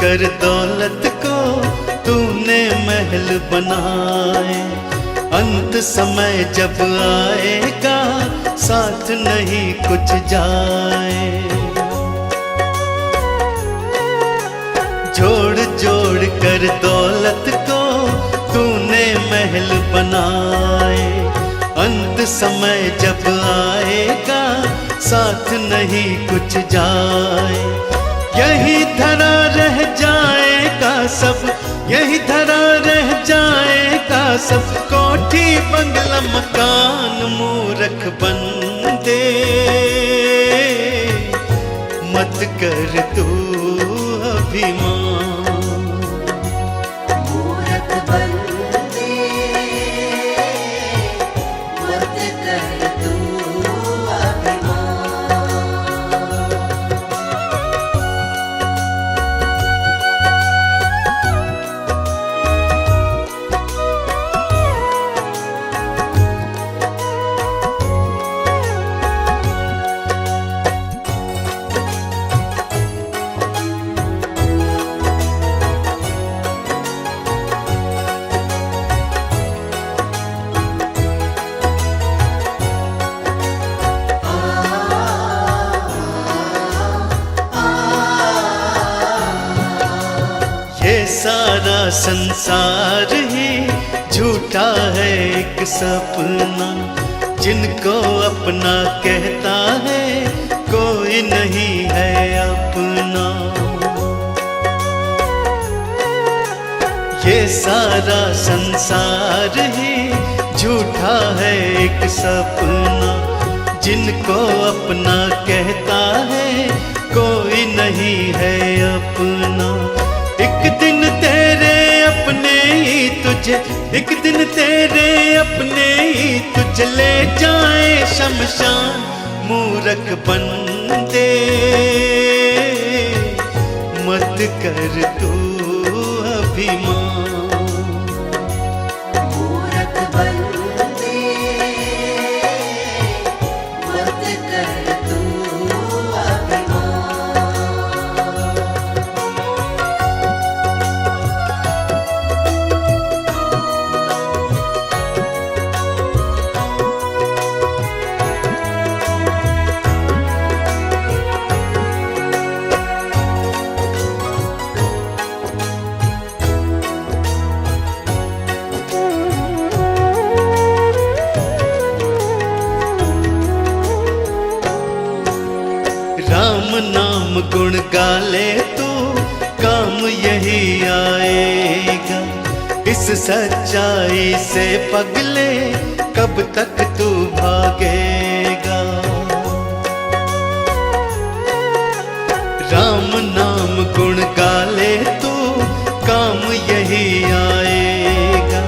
कर दौलत को तूने महल बनाए, अंत समय जब आएगा साथ नहीं कुछ जाए। जोड़ जोड़ कर दौलत को तूने महल बनाए, अंत समय जब आएगा साथ नहीं कुछ जाए। यही धरा रह जाएगा सब, यही धरा रह जाएगा सब, कोठी बंगला मकान मूरख बंदे, मत कर तू अभिमान। मूरख बंदे मत कर तू अभिमान। ये सारा संसार ही झूठा है एक सपना, जिनको अपना कहता है कोई नहीं है अपना। ये सारा संसार ही झूठा है एक सपना, जिनको अपना कहता है कोई नहीं है अपना। एक दिन तेरे अपने ही तुझे, एक दिन तेरे अपने ही तुझे ले जाए शमशान, मूरख बंदे मत कर तू अभिमान। मूरख बंदे मत कर तू अभिमान। राम नाम गुण गाले तो काम यही आएगा, इस सच्चाई से पगले कब तक तू भागेगा। राम नाम गुण गाले तो काम यही आएगा,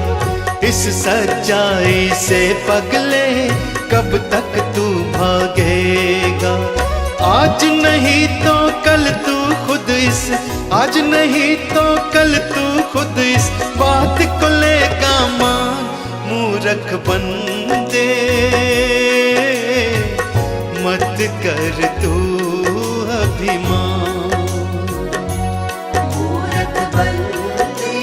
इस सच्चाई से पगले कब तक तू भागेगा। आज नहीं तो कल तू खुद इस, आज नहीं तो कल तू खुद इस बात को लेगा मान, मूरख बंदे मत कर तू अभिमान। मूरख बंदे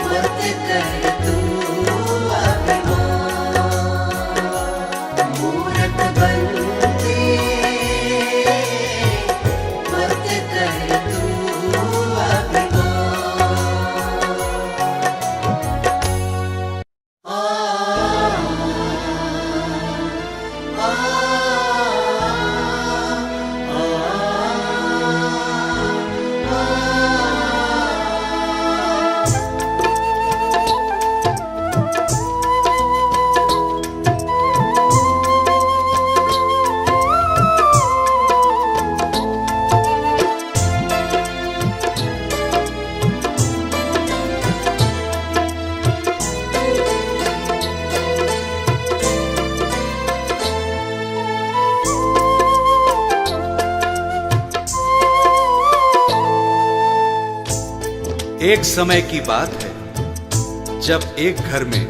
मत कर तू अभिमान। मूरख बंदे मत कर तू अभिमान। एक समय की बात है जब एक घर में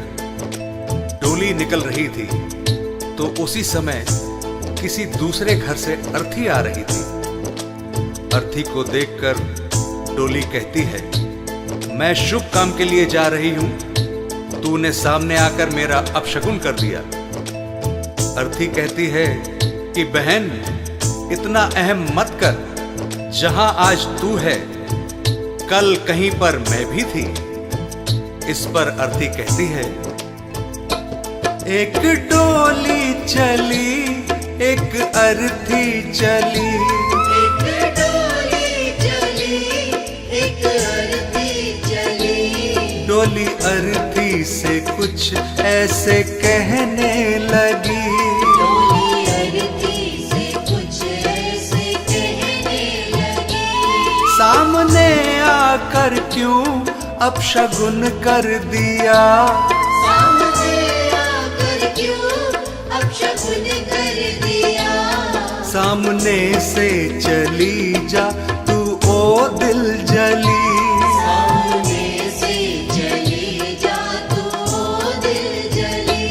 डोली निकल रही थी तो उसी समय किसी दूसरे घर से अर्थी आ रही थी। अर्थी को देखकर डोली कहती है, मैं शुभ काम के लिए जा रही हूं, तूने सामने आकर मेरा अपशकुन कर दिया। अर्थी कहती है कि बहन, इतना अहम मत कर, जहां आज तू है कल कहीं पर मैं भी थी। इस पर अर्थी कहती है, एक डोली चली एक अर्थी चली, एक डोली चली एक अर्थी चली। डोली अर्थी से कुछ ऐसे कहने लगी, डोली अर्थी से कुछ ऐसे कहने लगी। सामने आकर क्यों अपशगुन कर दिया, सामने आकर क्यों अपशगुन कर दिया। सामने से चली जा तू ओ दिल जली, सामने से चली जा तू ओ दिल जली।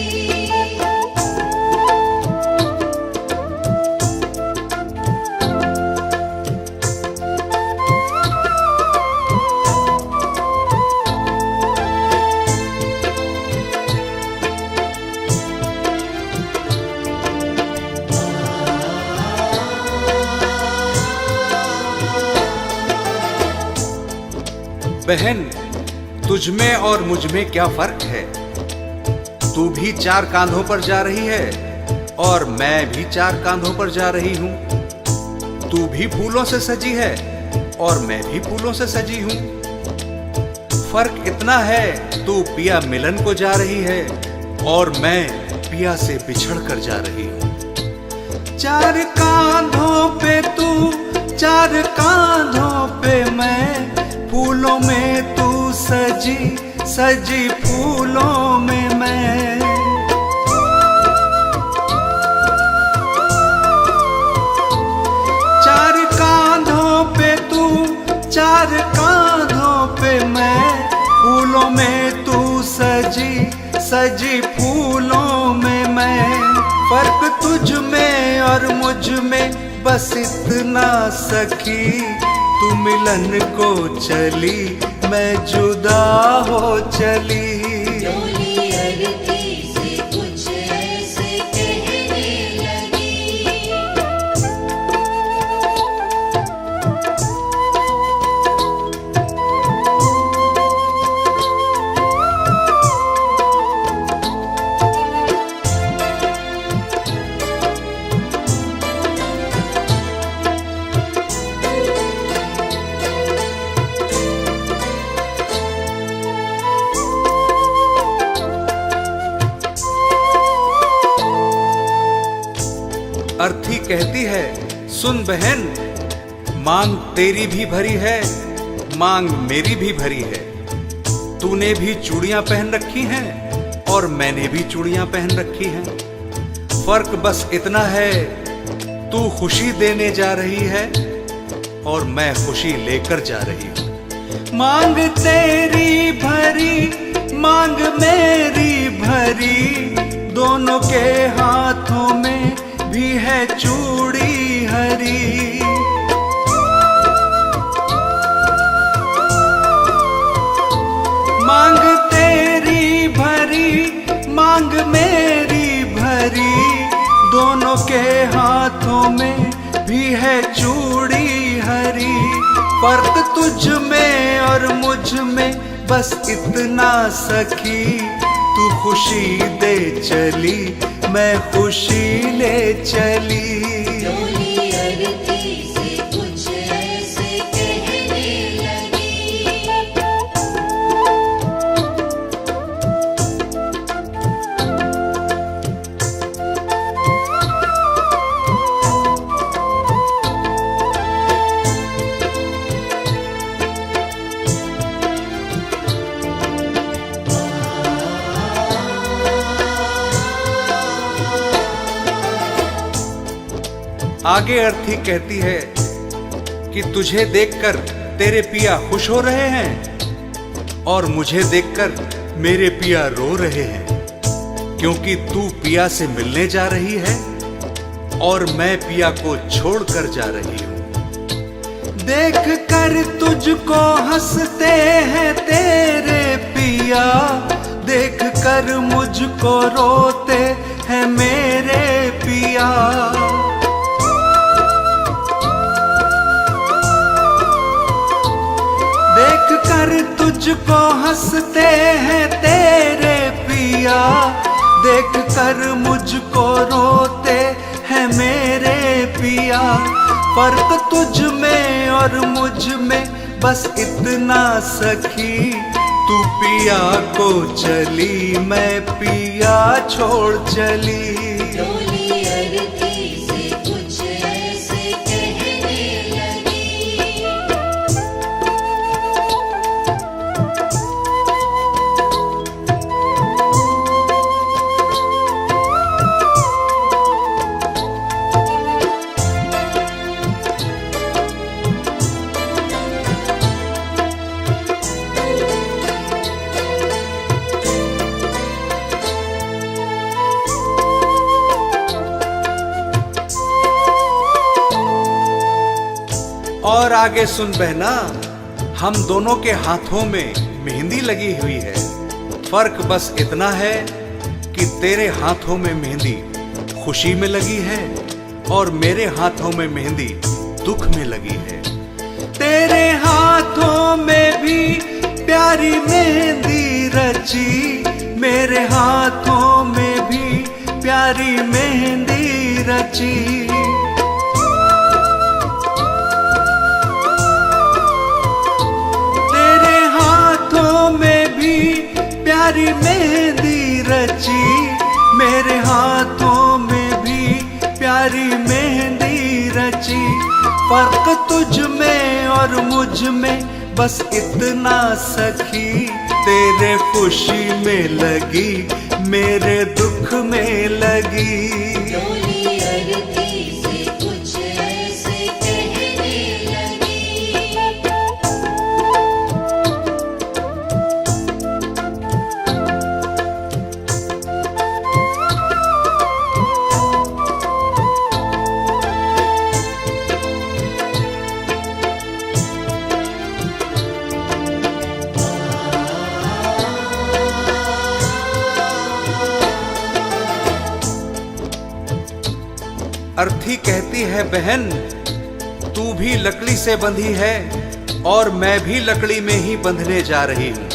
बहन, तुझ में और मुझ में क्या फर्क है? तू भी 4 कांधों पर जा रही है और मैं भी 4 कांधों पर जा रही हूं। तू भी फूलों से सजी है और मैं भी फूलों से सजी हूं। फर्क इतना है, तू पिया मिलन को जा रही है और मैं पिया से बिछड़ कर जा रही हूं। 4 कांधों पे तू 4 कांधों पे मैं, फूलों में तू सजी सजी फूलों में मैं। 4 कांधों पे तू 4 कांधों पे मैं, फूलों में तू सजी सजी फूलों में मैं। फर्क तुझ में और मुझ में बस इतना सखी, तू मिलन को चली मैं जुदा हो चली। डोली अर्थी से कुछ ऐसे कहने लगी। अर्थी कहती है, सुन बहन, मांग तेरी भी भरी है, मांग मेरी भी भरी है। तूने भी चूड़ियां पहन रखी हैं और मैंने भी चूड़ियां पहन रखी हैं। फर्क बस इतना है, तू खुशी देने जा रही है और मैं खुशी लेकर जा रही हूं। मांग तेरी भरी मांग मेरी भरी, दोनों के हाथों में भी है चूड़ी हरी। मांग तेरी भरी मांग मेरी भरी, दोनों के हाथों में भी है चूड़ी हरी। फर्क तुझ में और मुझ में बस इतना सखी, तू खुशी दे चली मैं खुशी ले चली। डोली अर्थी से कुछ ऐसे कहने लगी। आगे अर्थी कहती है कि तुझे देखकर तेरे पिया खुश हो रहे हैं और मुझे देखकर मेरे पिया रो रहे हैं, क्योंकि तू पिया से मिलने जा रही है और मैं पिया को छोड़कर जा रही हूं। देख कर तुझको हंसते हैं तेरे पिया, देख कर मुझको रोते हैं मेरे पिया। देख कर तुझको हंसते हैं तेरे पिया, देख कर मुझको रोते हैं मेरे पिया। फर्क तुझ में और मुझ में बस इतना सखी, तू पिया को चली मैं पिया छोड़ चली। डोली अरती से कुछ ऐसे कहने लगी। और आगे सुन बहना, हम दोनों के हाथों में मेहंदी लगी हुई है। फर्क बस इतना है कि तेरे हाथों में मेहंदी खुशी में लगी है और मेरे हाथों में मेहंदी दुख में लगी है। तेरे हाथों में भी प्यारी मेहंदी रची, मेरे हाथों में भी प्यारी मेहंदी रची। प्यारी मेहंदी रची, मेरे हाथों में भी प्यारी मेहंदी रची। फर्क तुझ में और मुझ में बस इतना सखी, तेरे खुशी में लगी मेरे दुख में लगी। डोली अरती से कुछ ऐसे कहने लगी। अर्थी कहती है बहन, तू भी लकड़ी से बंधी है और मैं भी लकड़ी में ही बंधने जा रही हूं।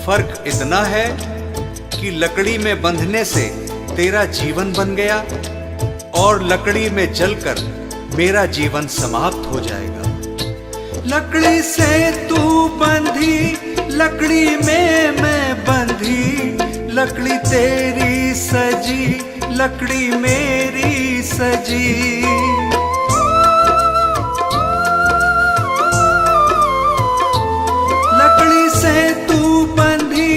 फर्क इतना है कि लकड़ी में बंधने से तेरा जीवन बन गया और लकड़ी में जलकर मेरा जीवन समाप्त हो जाएगा। लकड़ी से तू बंधी, लकड़ी में मैं बंधी, लकड़ी तेरी सजी, लकड़ी मेरी सजी। लकड़ी से तू बंधी,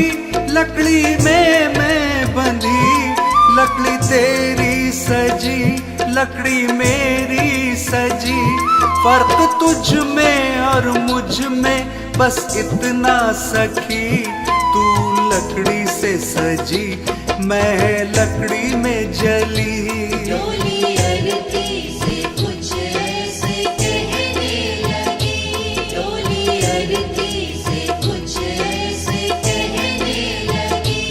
लकड़ी में मैं बंधी, लकड़ी तेरी सजी, लकड़ी मेरी सजी। फर्क तुझ में और मुझ में बस इतना सखी, तू लकड़ी से सजी मैं लकड़ी में जली। डोली अरती से कुछ ऐसे कहने लगी। डोली अरती से कुछ ऐसे कहने लगी।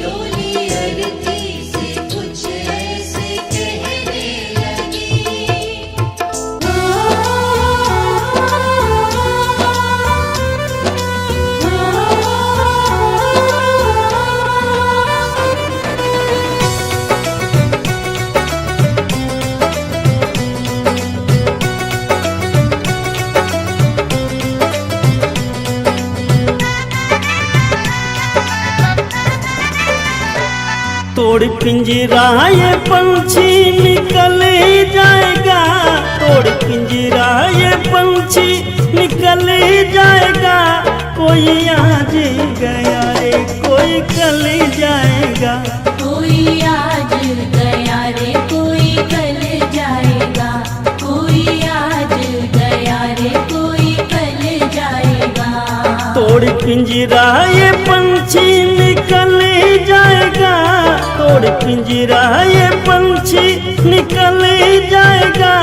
डोली अरती से कुछ ऐसे कहने लगी। तोड़ पिंजरा ये पंछी निकल जाएगा, तोड़ पिंजरा ये पंछी निकल जाएगा। कोई आज गया रे कोई कल जाएगा। कोई आज गया रे कोई कल जाएगा। कोई आज गया रे कोई कल जाएगा। तोड़ पिंजरा ये पंछी निकल जाएगा, तोड़ तोड़ पिंजरा ये पंछी निकल जाएगा,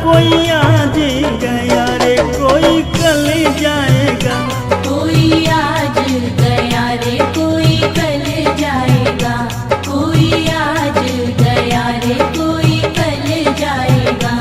कोई आज गया रे कोई कल जाएगा। कोई आज गया रे कोई कल जाएगा, कोई आज गया रे कोई कल जाएगा।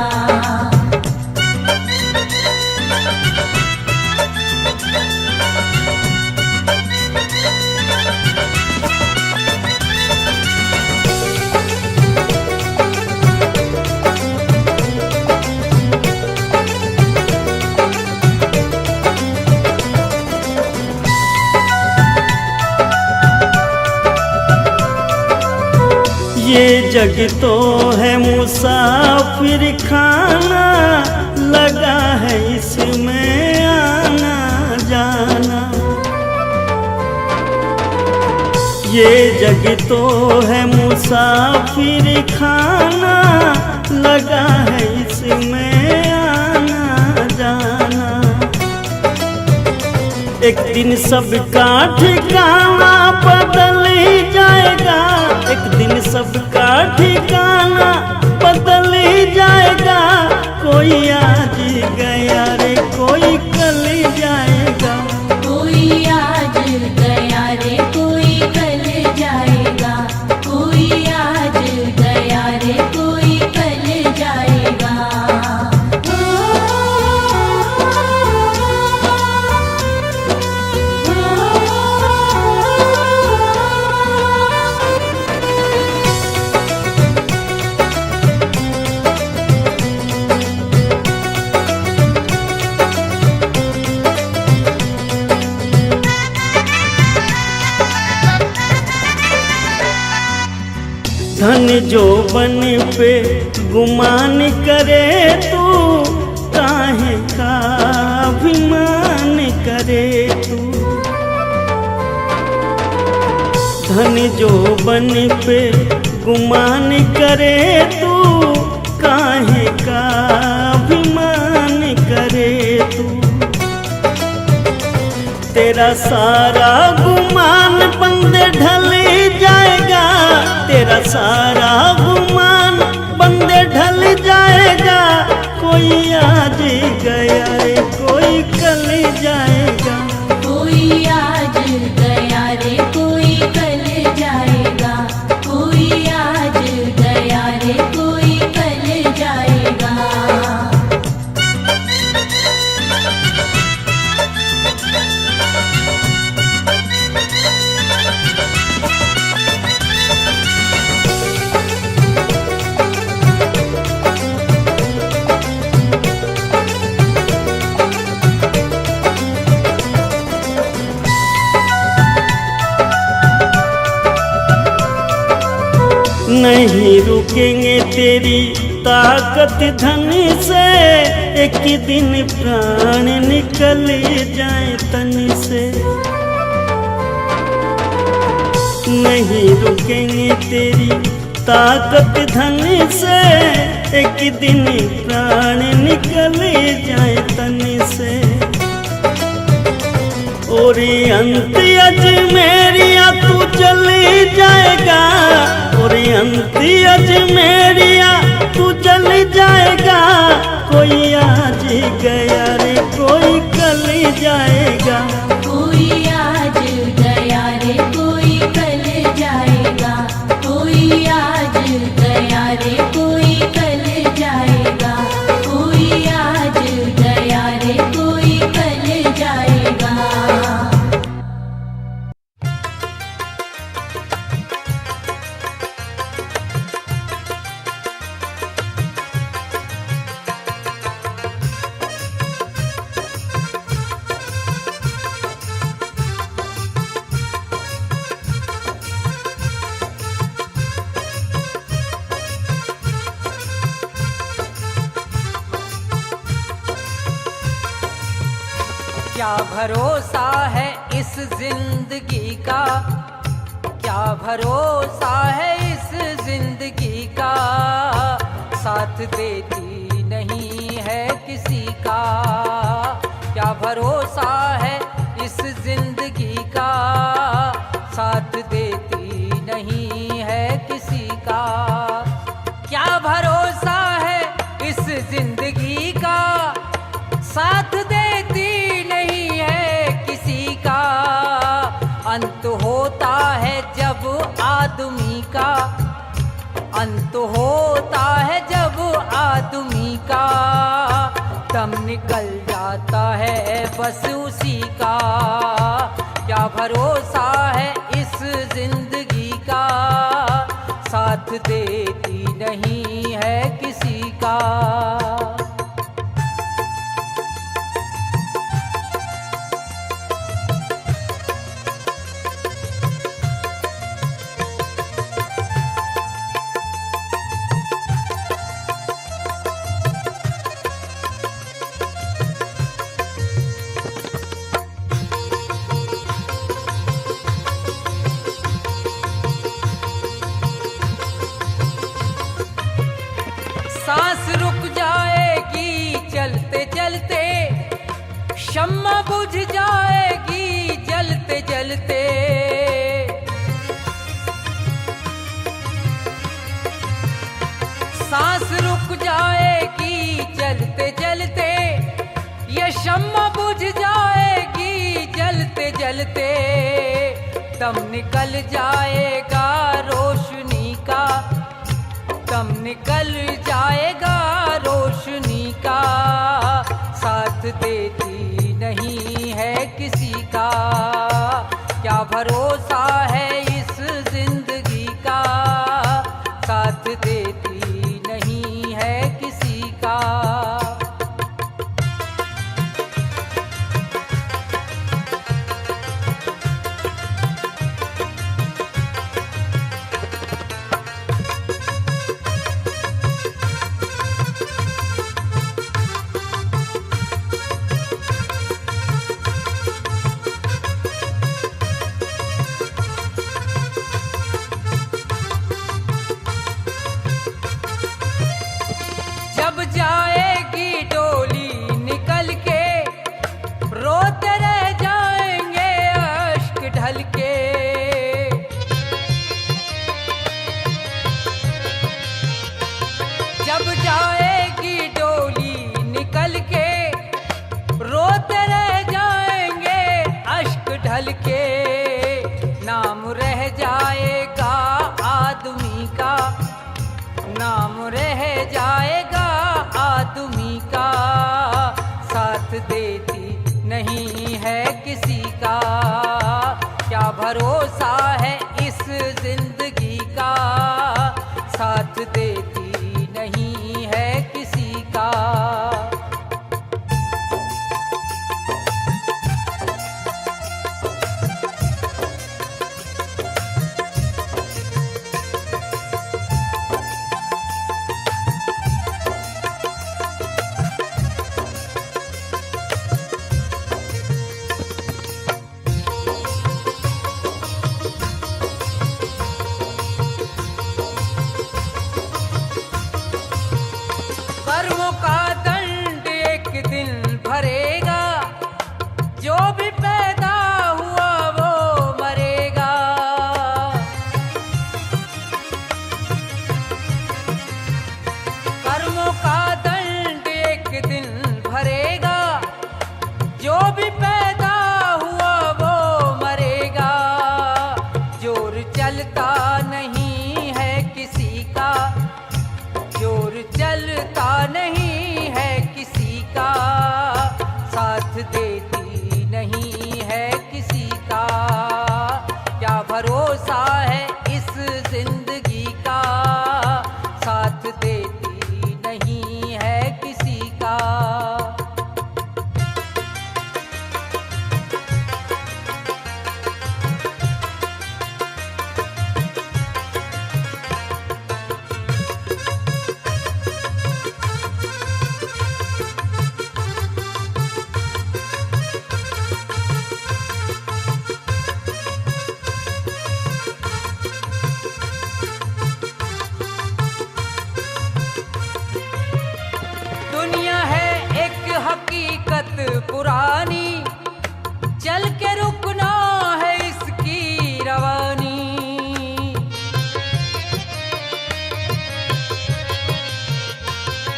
ये जग तो है मुसाफिर खाना, लगा है इसमें आना जाना। ये जग तो है मुसाफिर खाना, लगा है इसमें आना जाना। एक दिन सबका ठिकाना बदल जाएगा, एक दिन सबका ठिकाना बदल जाएगा। कोई आज गया रे कोई कल जाएगा। कोई आज गया रे कोई कल जाएगा, कोई आज गया रे कोई कल जाएगा। धन जो बन पे गुमान करे तू, काहे का अभिमान करे तू। धन जो बन पे गुमान करे तू, काहे का अभिमान करे तू। तेरा सारा गुमान बंदे ढल जाएगा, तेरा सारा गुमान बंदे ढल जाएगा। कोई आज गया रे कोई कल जाएगा। कोई आज गया रे कोई कल जाएगा, कोई आज गया रे कोई कल जाएगा। नहीं रुकेंगे तेरी ताकत धन से, एक दिन प्राण निकल जाए तन से। नहीं रुकेंगे तेरी ताकत धन से, एक दिन प्राण निकल जाए तन से। और अंत अजमेरिया तू चली जाएगा, और अंत अजमेरिया तू चल जाएगा। कोई आज गया रे कोई कल जाएगा। कोई आज गया रे कोई कल जाएगा, कोई आज गया रे कोई कल जाएगा, कोई आज गया रे कोई कल जाएगा। क्या भरोसा है इस जिंदगी का, क्या भरोसा है इस जिंदगी का। साथ देती नहीं है किसी का, क्या भरोसा है इस जिंदगी का। साथ देती नहीं है किसी अंत होता है जब आदमी का, दम निकल जाता है बस उसी का। क्या भरोसा है इस जिंदगी का, साथ देती नहीं है किसी का। सांस रुक जाएगी चलते चलते, शम्मा बुझ जाएगी जलते जलते। सांस रुक जाएगी चलते चलते, ये शम्मा बुझ जाएगी जलते जलते। दम निकल जाएगा रोशनी का, दम निकल जाएगा रोशनी का। साथ देती नहीं है किसी का, क्या भरोसा है इस जिंदगी का, साथ देती नहीं है किसी का। जब जाएगी डोली निकल के, रोते रह जाएंगे अश्क ढल के। जब जाएगी डोली निकल के, रोते रह जाएंगे अश्क ढल के। नाम रह जाएगा आदमी का, नाम रह जाएगा आदमी का। साथ देती नहीं है किसी का, क्या भरोसा है इस जिंदगी का, साथ देती नहीं है किसी का। कर्मों का दंड एक दिन भरेगा, जो भी पैदा हुआ वो मरेगा। कर्मों का दंड एक दिन भरेगा, जो भी पैदा हुआ वो मरेगा। जोर चलता नहीं है किसी का, जोर चलता नहीं है किसी का, साथ देती नहीं है किसी का। क्या भरोसा है इस जिंदगी का, साथ देती नहीं है किसी का। दुनिया है एक हकीकत पुरानी, चल के रुकना है इसकी रवानी।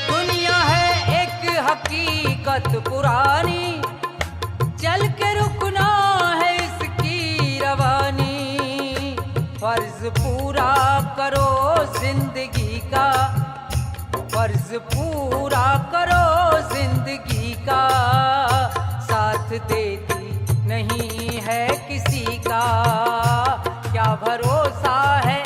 दुनिया है एक हकीकत पुरानी, चल के रुकना है इसकी रवानी। फर्ज पूरा करो जिंदगी का, फर्ज पूरा करो जिंदगी का, साथ देती नहीं है किसी का, क्या भरोसा है